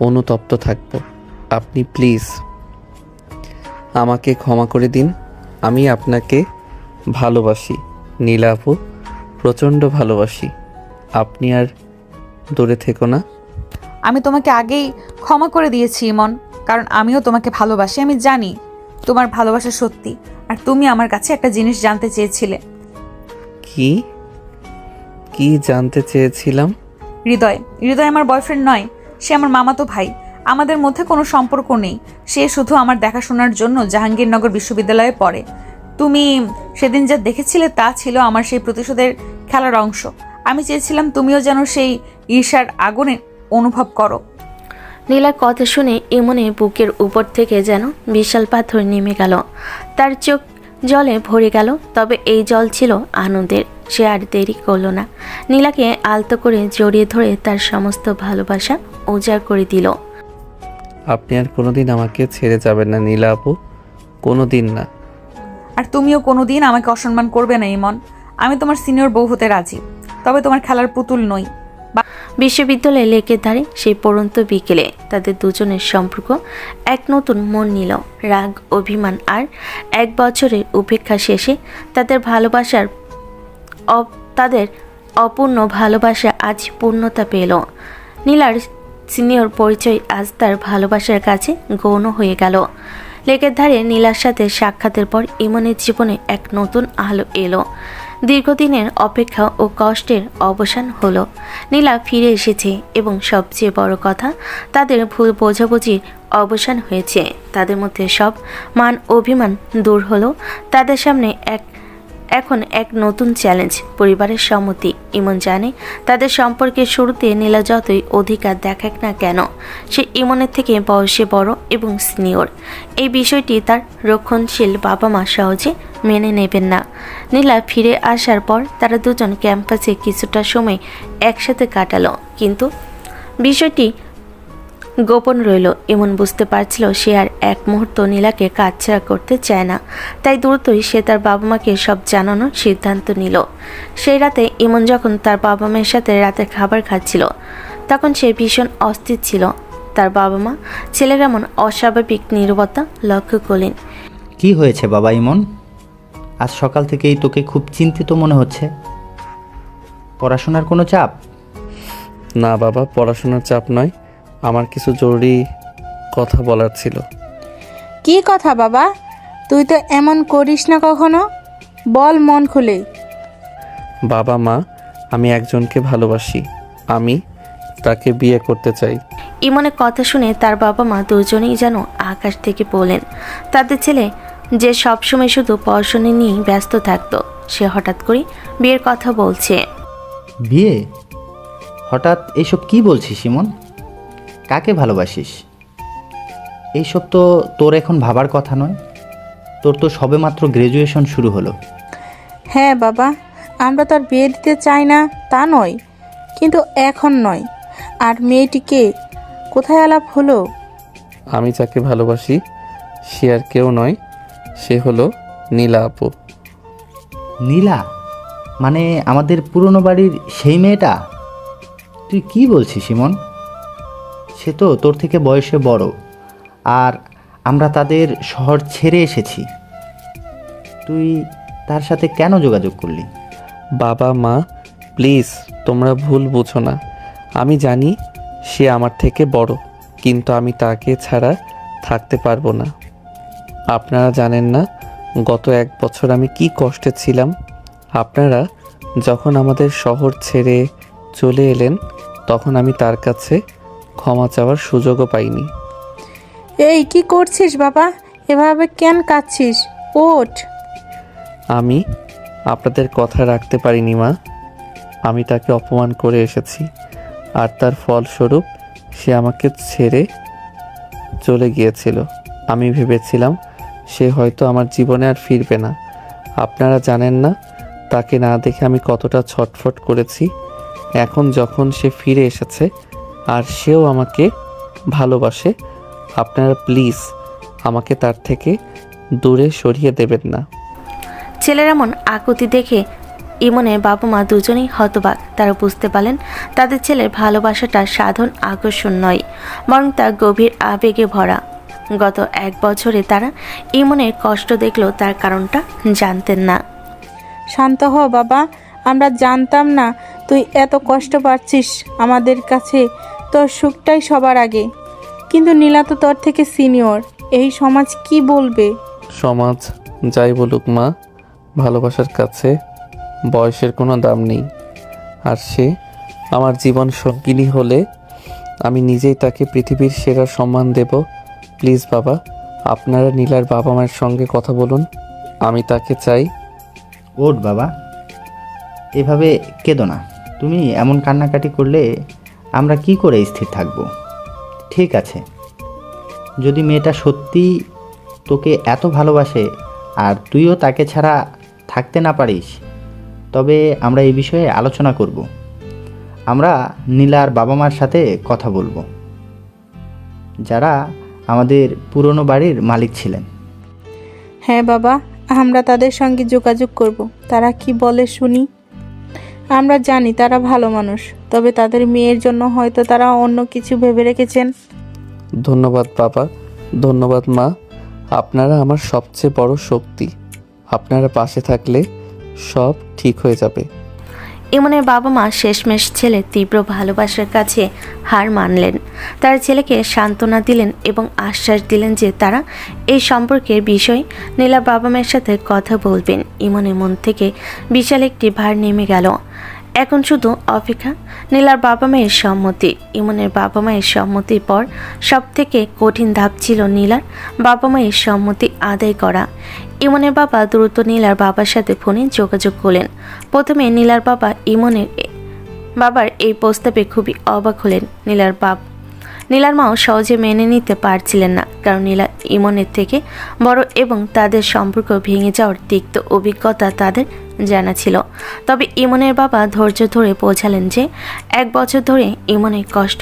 [SPEAKER 1] অনুতপ্ত থাকব। আপনি প্লিজ আমাকে ক্ষমা করে দিন। আমি আপনাকে ভালোবাসি নীলা আপু, প্রচণ্ড ভালোবাসি। আপনি আর দূরে থেকো না।
[SPEAKER 2] আমি তোমাকে আগেই ক্ষমা করে দিয়েছি ইমন, কারণ আমিও তোমাকে ভালোবাসি। আমি জানি তোমার ভালোবাসা সত্যি, আর তুমি আমার কাছে একটা জিনিস জানতে চেয়েছিলে।
[SPEAKER 1] কি কি জানতে চেয়েছিলাম?
[SPEAKER 2] হৃদয় হৃদয় আমার বয়ফ্রেন্ড নয়, সে আমার মামাতো ভাই। আমাদের মধ্যে কোনো সম্পর্ক নেই। সে শুধু আমার দেখাশোনার জন্য জাহাঙ্গীরনগর বিশ্ববিদ্যালয়ে পড়ে। তুমি সেদিন যা দেখেছিলে তা ছিল আমার সেই প্রতিশোধের খেলার অংশ। আমি চেয়েছিলাম তুমিও যেন সেই ঈর্ষার আগুনে অনুভব করো।
[SPEAKER 3] নীলার কথা শুনে ইমনের বুকের উপর থেকে যেন বিশাল পাথর নেমে গেল। তার চোখ জলে ভরে গেল। তবে এই জল ছিল আনন্দের। সে আর দেরি করল না। নীলাকে আলতো করে জড়িয়ে ধরে তার সমস্ত ভালোবাসা উজাড় করে দিল।
[SPEAKER 1] আপনি আর কোনোদিন আমাকে ছেড়ে যাবেন না নীলা আপু, কোনো দিন না।
[SPEAKER 2] আর তুমিও কোনোদিন আমাকে অসম্মান করবে না ইমন। আমি তোমার সিনিয়র বউ হতে রাজি, তবে তোমার খেলার পুতুল নই।
[SPEAKER 3] বিশ্ববিদ্যালয়ে লেকের ধারে সেই পড়ন্ত বিকেলে তাদের দুজনের সম্পর্ক এক নতুন মন নিল। রাগ, অভিমান আর 1 বছরের উপেক্ষা শেষে তাদের তাদের অপূর্ণ ভালোবাসা আজ পূর্ণতা পেল। নীলার সিনিয়র পরিচয় আজ তার ভালোবাসার কাছে গৌণ হয়ে গেল। লেকের ধারে নীলার সাথে সাক্ষাতের পর ইমনের জীবনে এক নতুন আলো এলো। দীর্ঘদিনের অপেক্ষা ও কষ্টের অবসান হলো। নীলা ফিরে এসেছে এবং সবচেয়ে বড় কথা, তাদের ভুল বোঝাবুঝির অবসান হয়েছে। তাদের মধ্যে সব মান অভিমান দূর হলো। তাদের সামনে এখন এক নতুন চ্যালেঞ্জ, পরিবারের সম্মতি। ইমন জানে তাদের সম্পর্কের শুরুতে নীলা যতই অধিকার দেখাক না কেন, সে ইমনের থেকে বয়সে বড় এবং সিনিয়র। এই বিষয়টি তার রক্ষণশীল বাবা মা সহজে মেনে নেবেন না। নীলা ফিরে আসার পর তারা দুজন ক্যাম্পাসে কিছুটা সময় একসাথে কাটালো, কিন্তু বিষয়টি গোপন রইল। এমন বুঝতে পারছিল সে আর এক মুহূর্ত নীলাকে কাছছাড়া করতে চায় না। তাই দ্রুতই সে তার বাবা মাকে সব জানানোর সিদ্ধান্ত নিল। সেই রাতে ইমন যখন তার বাবা মায়ের সাথে রাতের খাবার খাচ্ছিল, তখন সে ভীষণ অস্থির ছিল। তার বাবা মা ছেলের এমন অস্বাভাবিক নীরবতা লক্ষ্য করলেন।
[SPEAKER 7] কি হয়েছে বাবা ইমন? আজ সকাল থেকেই তোকে খুব চিন্তিত মনে হচ্ছে। পড়াশোনার কোনো চাপ?
[SPEAKER 1] না বাবা, পড়াশোনার চাপ নয়, আমার কিছু জরুরি কথা বলার ছিল।
[SPEAKER 5] কি কথা বাবা? তুই তো এমন করিস না কখনো, বল মন খুলে।
[SPEAKER 1] বাবা মা, আমি একজনকে ভালোবাসি। আমি তাকে বিয়ে করতে চাই।
[SPEAKER 3] ইমনের কথা শুনে তার বাবা মা দুজনেই যেন আকাশ থেকে পড়লেন। তাদের ছেলে যে সবসময় শুধু পড়াশোনা নিয়েই ব্যস্ত থাকতো, সে হঠাৎ করে বিয়ের কথা বলছে।
[SPEAKER 7] বিয়ে? হঠাৎ এইসব কি বলছিস ইমন? কাকে ভালোবাসিস? এইসব তো তোর এখন ভাবার কথা নয়। তোর তো সবেমাত্র গ্র্যাজুয়েশন শুরু হলো।
[SPEAKER 5] হ্যাঁ বাবা, আমরা তো আর বিয়ে দিতে চাই না তা নয়, কিন্তু এখন নয়। আর মেয়েটিকে কোথায় আলাপ হলো?
[SPEAKER 1] আমি যাকে ভালোবাসি সে আর কেউ নয়, সে হলো নীলা আপু।
[SPEAKER 7] নীলা? মানে আমাদের পুরনো বাড়ির সেই মেয়েটা? তুই কি বলছিস ইমন? সে তো তোর থেকে বয়সে বড়, আর আমরা তাদের শহর ছেড়ে এসেছি। তুই তার সাথে কেন যোগাযোগ করলি?
[SPEAKER 1] বাবা মা প্লিজ তোমরা ভুল বুঝো না। আমি জানি সে আমার থেকে বড়, কিন্তু আমি তাকে ছাড়া থাকতে পারবো না। আপনারা জানেন না গত 1 বছর আমি কি কষ্টে ছিলাম। আপনারা যখন আমাদের শহর ছেড়ে চলে এলেন তখন আমি তার কাছে ক্ষমা চাওয়ার সুযোগও পাইনি।
[SPEAKER 8] এই কি করছিস বাবা? এভাবে কেন কাঁদছিস? ওঠ।
[SPEAKER 1] আমি আপনাদের কথা রাখতে পারিনি মা। আমি তাকে অপমান করে এসেছি, আর তার ফলস্বরূপ সে আমাকে ছেড়ে চলে গিয়েছিল। আমি ভেবেছিলাম সে হয়তো আমার জীবনে আর ফিরবে না। আপনারা জানেন না তাকে না দেখে আমি কতটা ছটফট করেছি। এখন যখন সে ফিরে এসেছে আর সেও আমাকে ভালোবাসে, আপনারা প্লিজ আমাকে তার থেকে দূরে সরিয়ে দেবেন না।
[SPEAKER 3] ছেলের এমন আকুতি দেখে ইমনের বাবা মা দুজনেই হতবাক। তারা বুঝতে পারলেন তাদের ছেলের ভালোবাসাটা সাধারণ আকর্ষণ নয়, বরং তা গভীর আবেগে ভরা। গত 1 বছরে তারা ইমনের কষ্ট দেখলেও তার কারণটা জানতেন না।
[SPEAKER 8] শান্ত হ বাবা, আমরা জানতাম না তুই এত কষ্ট পাচ্ছিস। আমাদের কাছে তোর সুখটাই সবার আগে। কিন্তু নীলা তো তোর থেকে সিনিয়র, এই সমাজ কি বলবে?
[SPEAKER 1] সমাজ যাই বলুক মা, ভালোবাসার কাছে বয়সের কোনো দাম নেই। আর সে আমার জীবন সঙ্গিনী হলে আমি নিজেই তাকে পৃথিবীর সেরা সম্মান দেব। প্লিজ বাবা, আপনারা নীলার বাবা মায়ের সঙ্গে কথা বলুন। আমি তাকে চাই।
[SPEAKER 7] ওঠ বাবা, এভাবে কেঁদো না। তুমি এমন কান্নাকাটি করলে আমরা কি করে স্থির থাকব? ঠিক আছে, যদি মেয়েটা সত্যি তোকে এত ভালোবাসে আর তুইও তাকে ছাড়া থাকতে না পারিস, তবে আমরা এই বিষয়ে আলোচনা করব। আমরা নীলার বাবা মার সাথে কথা বলবো, যারা আমাদের পুরনো বাড়ির মালিক ছিলেন।
[SPEAKER 8] হ্যাঁ বাবা, আমরা তাদের সঙ্গে যোগাযোগ করব। তারা কি বলে শুনি। আমরা জানি তারা ভালো মানুষ, তবে তাদের মেয়ের জন্য হয়তো তারা অন্য কিছু ভেবে রেখেছেন।
[SPEAKER 1] ধন্যবাদ বাবা, ধন্যবাদ মা। আপনারা আমার সবচেয়ে বড় শক্তি। আপনারা পাশে থাকলে সব ঠিক হয়ে যাবে।
[SPEAKER 3] ইমনের বাবা মা শেষমেশ ছেলের তীব্র ভালোবাসার কাছে হার মানলেন। তার ছেলেকে সান্ত্বনা দিলেন এবং আশ্বাস দিলেন যে তারা এই সম্পর্কের বিষয়ে নীলার বাবা মায়ের সাথে কথা বলবেন। ইমনের মন থেকে বিশাল একটি ভার নেমে গেল। এখন শুধু অপেক্ষা নীলার বাবা মায়ের সম্মতি। ইমনের বাবা মায়ের সম্মতির পর সব থেকে কঠিন ধাপ ছিল নীলার বাবা মায়ের সম্মতি আদায় করা। ইমনের বাবা দ্রুত নীলার বাবার সাথে ফোনে যোগাযোগ করলেন। প্রথমে নীলার বাবা ইমনের বাবার এই প্রস্তাবে খুবই অবাক হলেন। নীলার মাও সহজে মেনে নিতে পারছিলেন না, কারণ নীলা ইমনের থেকে বড় এবং তাদের সম্পর্ক ভেঙে যাওয়ার তিক্ত অভিজ্ঞতা তাদের জানা ছিল। তবে ইমনের বাবা ধৈর্য ধরে বোঝালেন যে 1 বছর ধরে ইমনের কষ্ট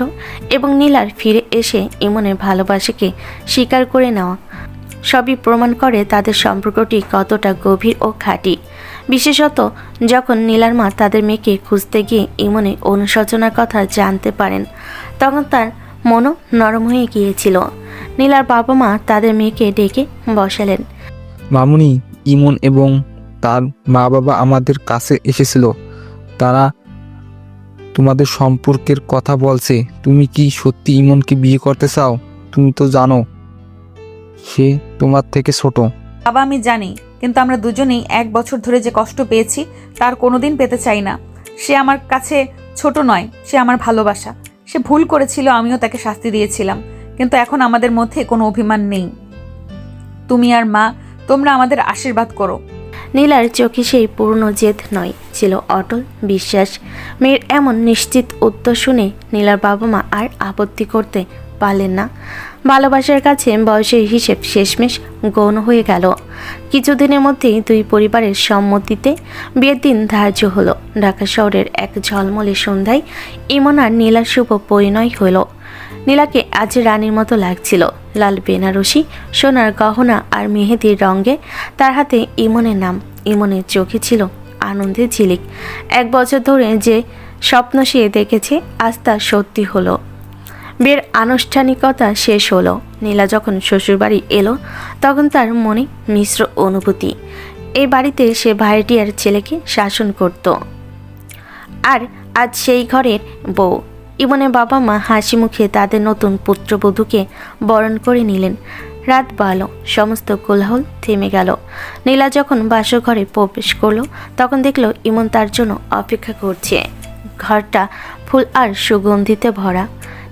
[SPEAKER 3] এবং নীলার ফিরে এসে ইমনের ভালোবাসাকে স্বীকার করে নেওয়া সবই প্রমাণ করে তাদের সম্পর্কটি কতটা গভীর ও খাঁটি। বিশেষত যখন নীলার মা তাদের মেয়েকে খুঁজতে গিয়ে ইমনের অনুশোচনার কথা জানতে পারেন, তখন তার মনও নরম হয়ে গিয়েছিল। নীলার বাবা মা তাদের মেয়েকে ডেকে বসালেন।
[SPEAKER 4] মামুনি, ইমন এবং তার মা বাবা আমাদের কাছে এসেছিল। তারা তোমাদের সম্পর্কের কথা বলছে। তুমি কি সত্যি ইমনকে বিয়ে করতে চাও? তুমি তো জানো সে তোমার থেকে ছোট।
[SPEAKER 2] বাবা আমি জানি, কিন্তু আমরা দুজনেই 1 বছর ধরে যে কষ্ট পেয়েছি তার কোনোদিন পেতে চাই না। সে আমার কাছে ছোট নয়, সে আমার ভালোবাসা। সে ভুল করেছিল, আমিও তাকে শাস্তি দিয়েছিলাম, কিন্তু এখন আমাদের মধ্যে কোনো অভিমান নেই। তুমি আর মা, তোমরা আমাদের আশীর্বাদ করো।
[SPEAKER 3] নীলার চোখে সেই পুরনো জেদ নয়, ছিল অটল বিশ্বাস। মেয়ের এমন নিশ্চিত উত্তর শুনে নীলার বাবা মা আর আপত্তি করতে পারলেন না। ভালোবাসার কাছে বয়সের হিসেব শেষমেশ গৌণ হয়ে গেল। কিছুদিনের মধ্যেই 2 পরিবারের সম্মতিতে বিয়ের দিন ধার্য হলো। ঢাকা শহরের এক ঝলমলে সন্ধ্যায় ইমন আর নীলার শুভ পরিণয় হল। নীলাকে আজ রানীর মতো লাগছিল। লাল বেনারসি, সোনার গহনা আর মেহেদির রঙে তার হাতে ইমনের নাম। ইমনের চোখে ছিল আনন্দের ঝিলিক। 1 বছর ধরে যে স্বপ্ন সে দেখেছে আজ তা সত্যি হলো। বিয়ের আনুষ্ঠানিকতা শেষ হলো। নীলা যখন শ্বশুরবাড়ি এলো তখন তার মনে মিশ্র অনুভূতি। এই বাড়িতে সে ভাড়াটিয়ার ছেলেকে শাসন করত, আর আজ সেই ঘরের বউ। ইমনের বাবা মা হাসি মুখে তাদের নতুন পুত্রবধূকে বরণ করে নিলেন। রাত বাড়ল, সমস্ত কোলাহল থেমে গেল। নীলা যখন বাসঘরে প্রবেশ করলো তখন দেখলো ইমন তার জন্য অপেক্ষা করছে। ঘরটা ফুল আর সুগন্ধিতে ভরা।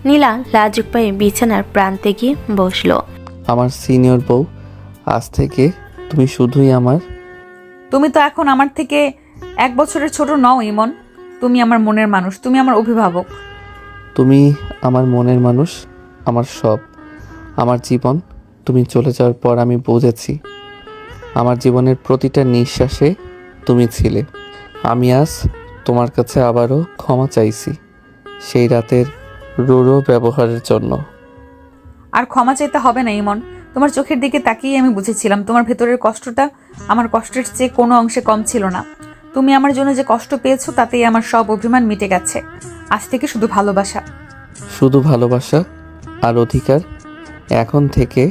[SPEAKER 3] নীলা লাজুক পায়ে বিছানার প্রান্তে গিয়ে বসলো।
[SPEAKER 1] আমার সিনিয়র বউ, আজ থেকে তুমি শুধুই আমার।
[SPEAKER 2] তুমি তো এখন আমার থেকে 1 বছরের ছোট নও ইমন। তুমি আমার মনের মানুষ, তুমি আমার অভিভাবক।
[SPEAKER 1] তুমি আমার মনের মানুষ, আমার সব, আমার জীবন। তুমি চলে যাওয়ার পর আমি বুঝেছি আমার জীবনের প্রতিটা নিঃশ্বাসে তুমি ছিলে। আমি আজ তোমার কাছে আবারও ক্ষমা চাইছি সেই রাতের রূঢ় ব্যবহারের জন্য।
[SPEAKER 2] আর ক্ষমা চাইতে হবে না ইমন। তোমার চোখের দিকে তাকিয়ে আমি বুঝেছিলাম তোমার ভেতরের কষ্টটা আমার কষ্টের চেয়ে কোনো অংশে কম ছিল না। তুমি আমার জন্য যে কষ্ট পেয়েছো তাতেই আমার সব অভিমান মিটে গেছে। আজ থেকে শুধু ভালোবাসা।
[SPEAKER 1] শুধু ভালোবাসা আর অধিকার। এখন থেকে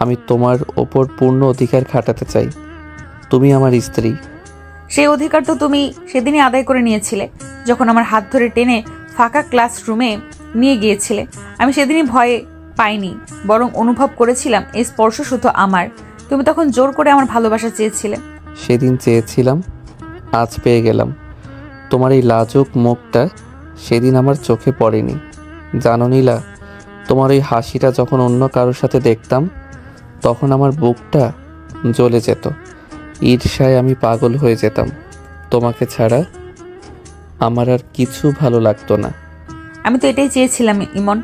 [SPEAKER 1] আমি তোমার ওপর পূর্ণ অধিকার খাটাতে চাই। তুমি আমার স্ত্রী।
[SPEAKER 2] সেই অধিকার তো তুমি সেদিনই আদায় করে নিয়েছিলে, যখন আমার হাত ধরে টেনে ফাঁকা ক্লাসরুমে নিয়ে গিয়েছিলে। আমি সেদিনই ভয় পাইনি, বরং অনুভব করেছিলাম এই স্পর্শ শুধু আমার। তুমি তখন জোর করে আমার ভালোবাসা চেয়েছিলে।
[SPEAKER 1] সেদিন চেয়েছিলাম, আজ পেয়ে গেলাম। তোমার এই লাজুক মুখটা সেদিন আমার চোখে পড়েনি। জানো নীলা, তোমার ওই হাসিটা যখন অন্য কারোর সাথে দেখতাম তখন আমার বুকটা জ্বলে যেত। ঈর্ষায় আমি পাগল হয়ে যেতাম। তোমাকে ছাড়া আমার আর কিছু ভালো লাগতো না।
[SPEAKER 2] আমি তো এটাই চেয়েছিলাম ইমন,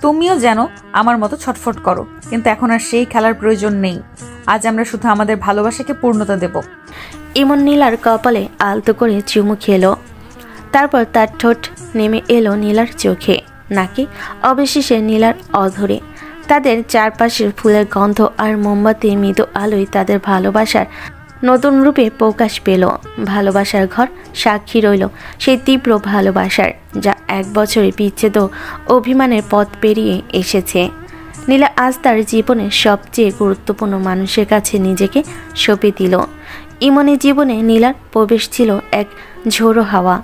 [SPEAKER 2] তুমিও যেন আমার মতো ছটফট করো। কিন্তু এখন আর সেই খেলার প্রয়োজন নেই। আজ আমরা শুধু আমাদের ভালোবাসাকে পূর্ণতা দেব।
[SPEAKER 3] ইমন নীলার কপালে আলতো করে চুমু খেলো। তারপর তার ঠোঁট নেমে এলো নীলার চোখে, নাকি অবশেষে নীলার অধরে। তাদের চারপাশের ফুলের গন্ধ আর মোমবাতি মৃদু আলোয় তাদের ভালোবাসার নতুন রূপে প্রকাশ পেল। ভালোবাসার ঘর সাক্ষী রইল সেই তীব্র ভালোবাসার, যা 1 বছরে বিচ্ছেদ ও অভিমানের পথ পেরিয়ে এসেছে। নীলা আজ তার জীবনের সবচেয়ে গুরুত্বপূর্ণ মানুষের কাছে নিজেকে সঁপে দিল। ইমনের জীবনে নীলার প্রবেশ ছিল এক ঝোড়ো হাওয়া,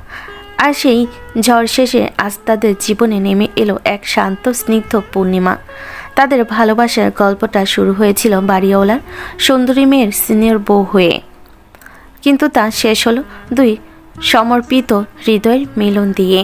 [SPEAKER 3] আর সেই ঝড় শেষে আজ তাদের জীবনে নেমে এলো এক শান্ত স্নিগ্ধ পূর্ণিমা। তাদের ভালোবাসার গল্পটা শুরু হয়েছিল বাড়িওয়ালার সুন্দরী মেয়ের সিনিয়র বউ হয়ে, কিন্তু তা শেষ হলো 2 সমর্পিত হৃদয়ের মিলন দিয়ে।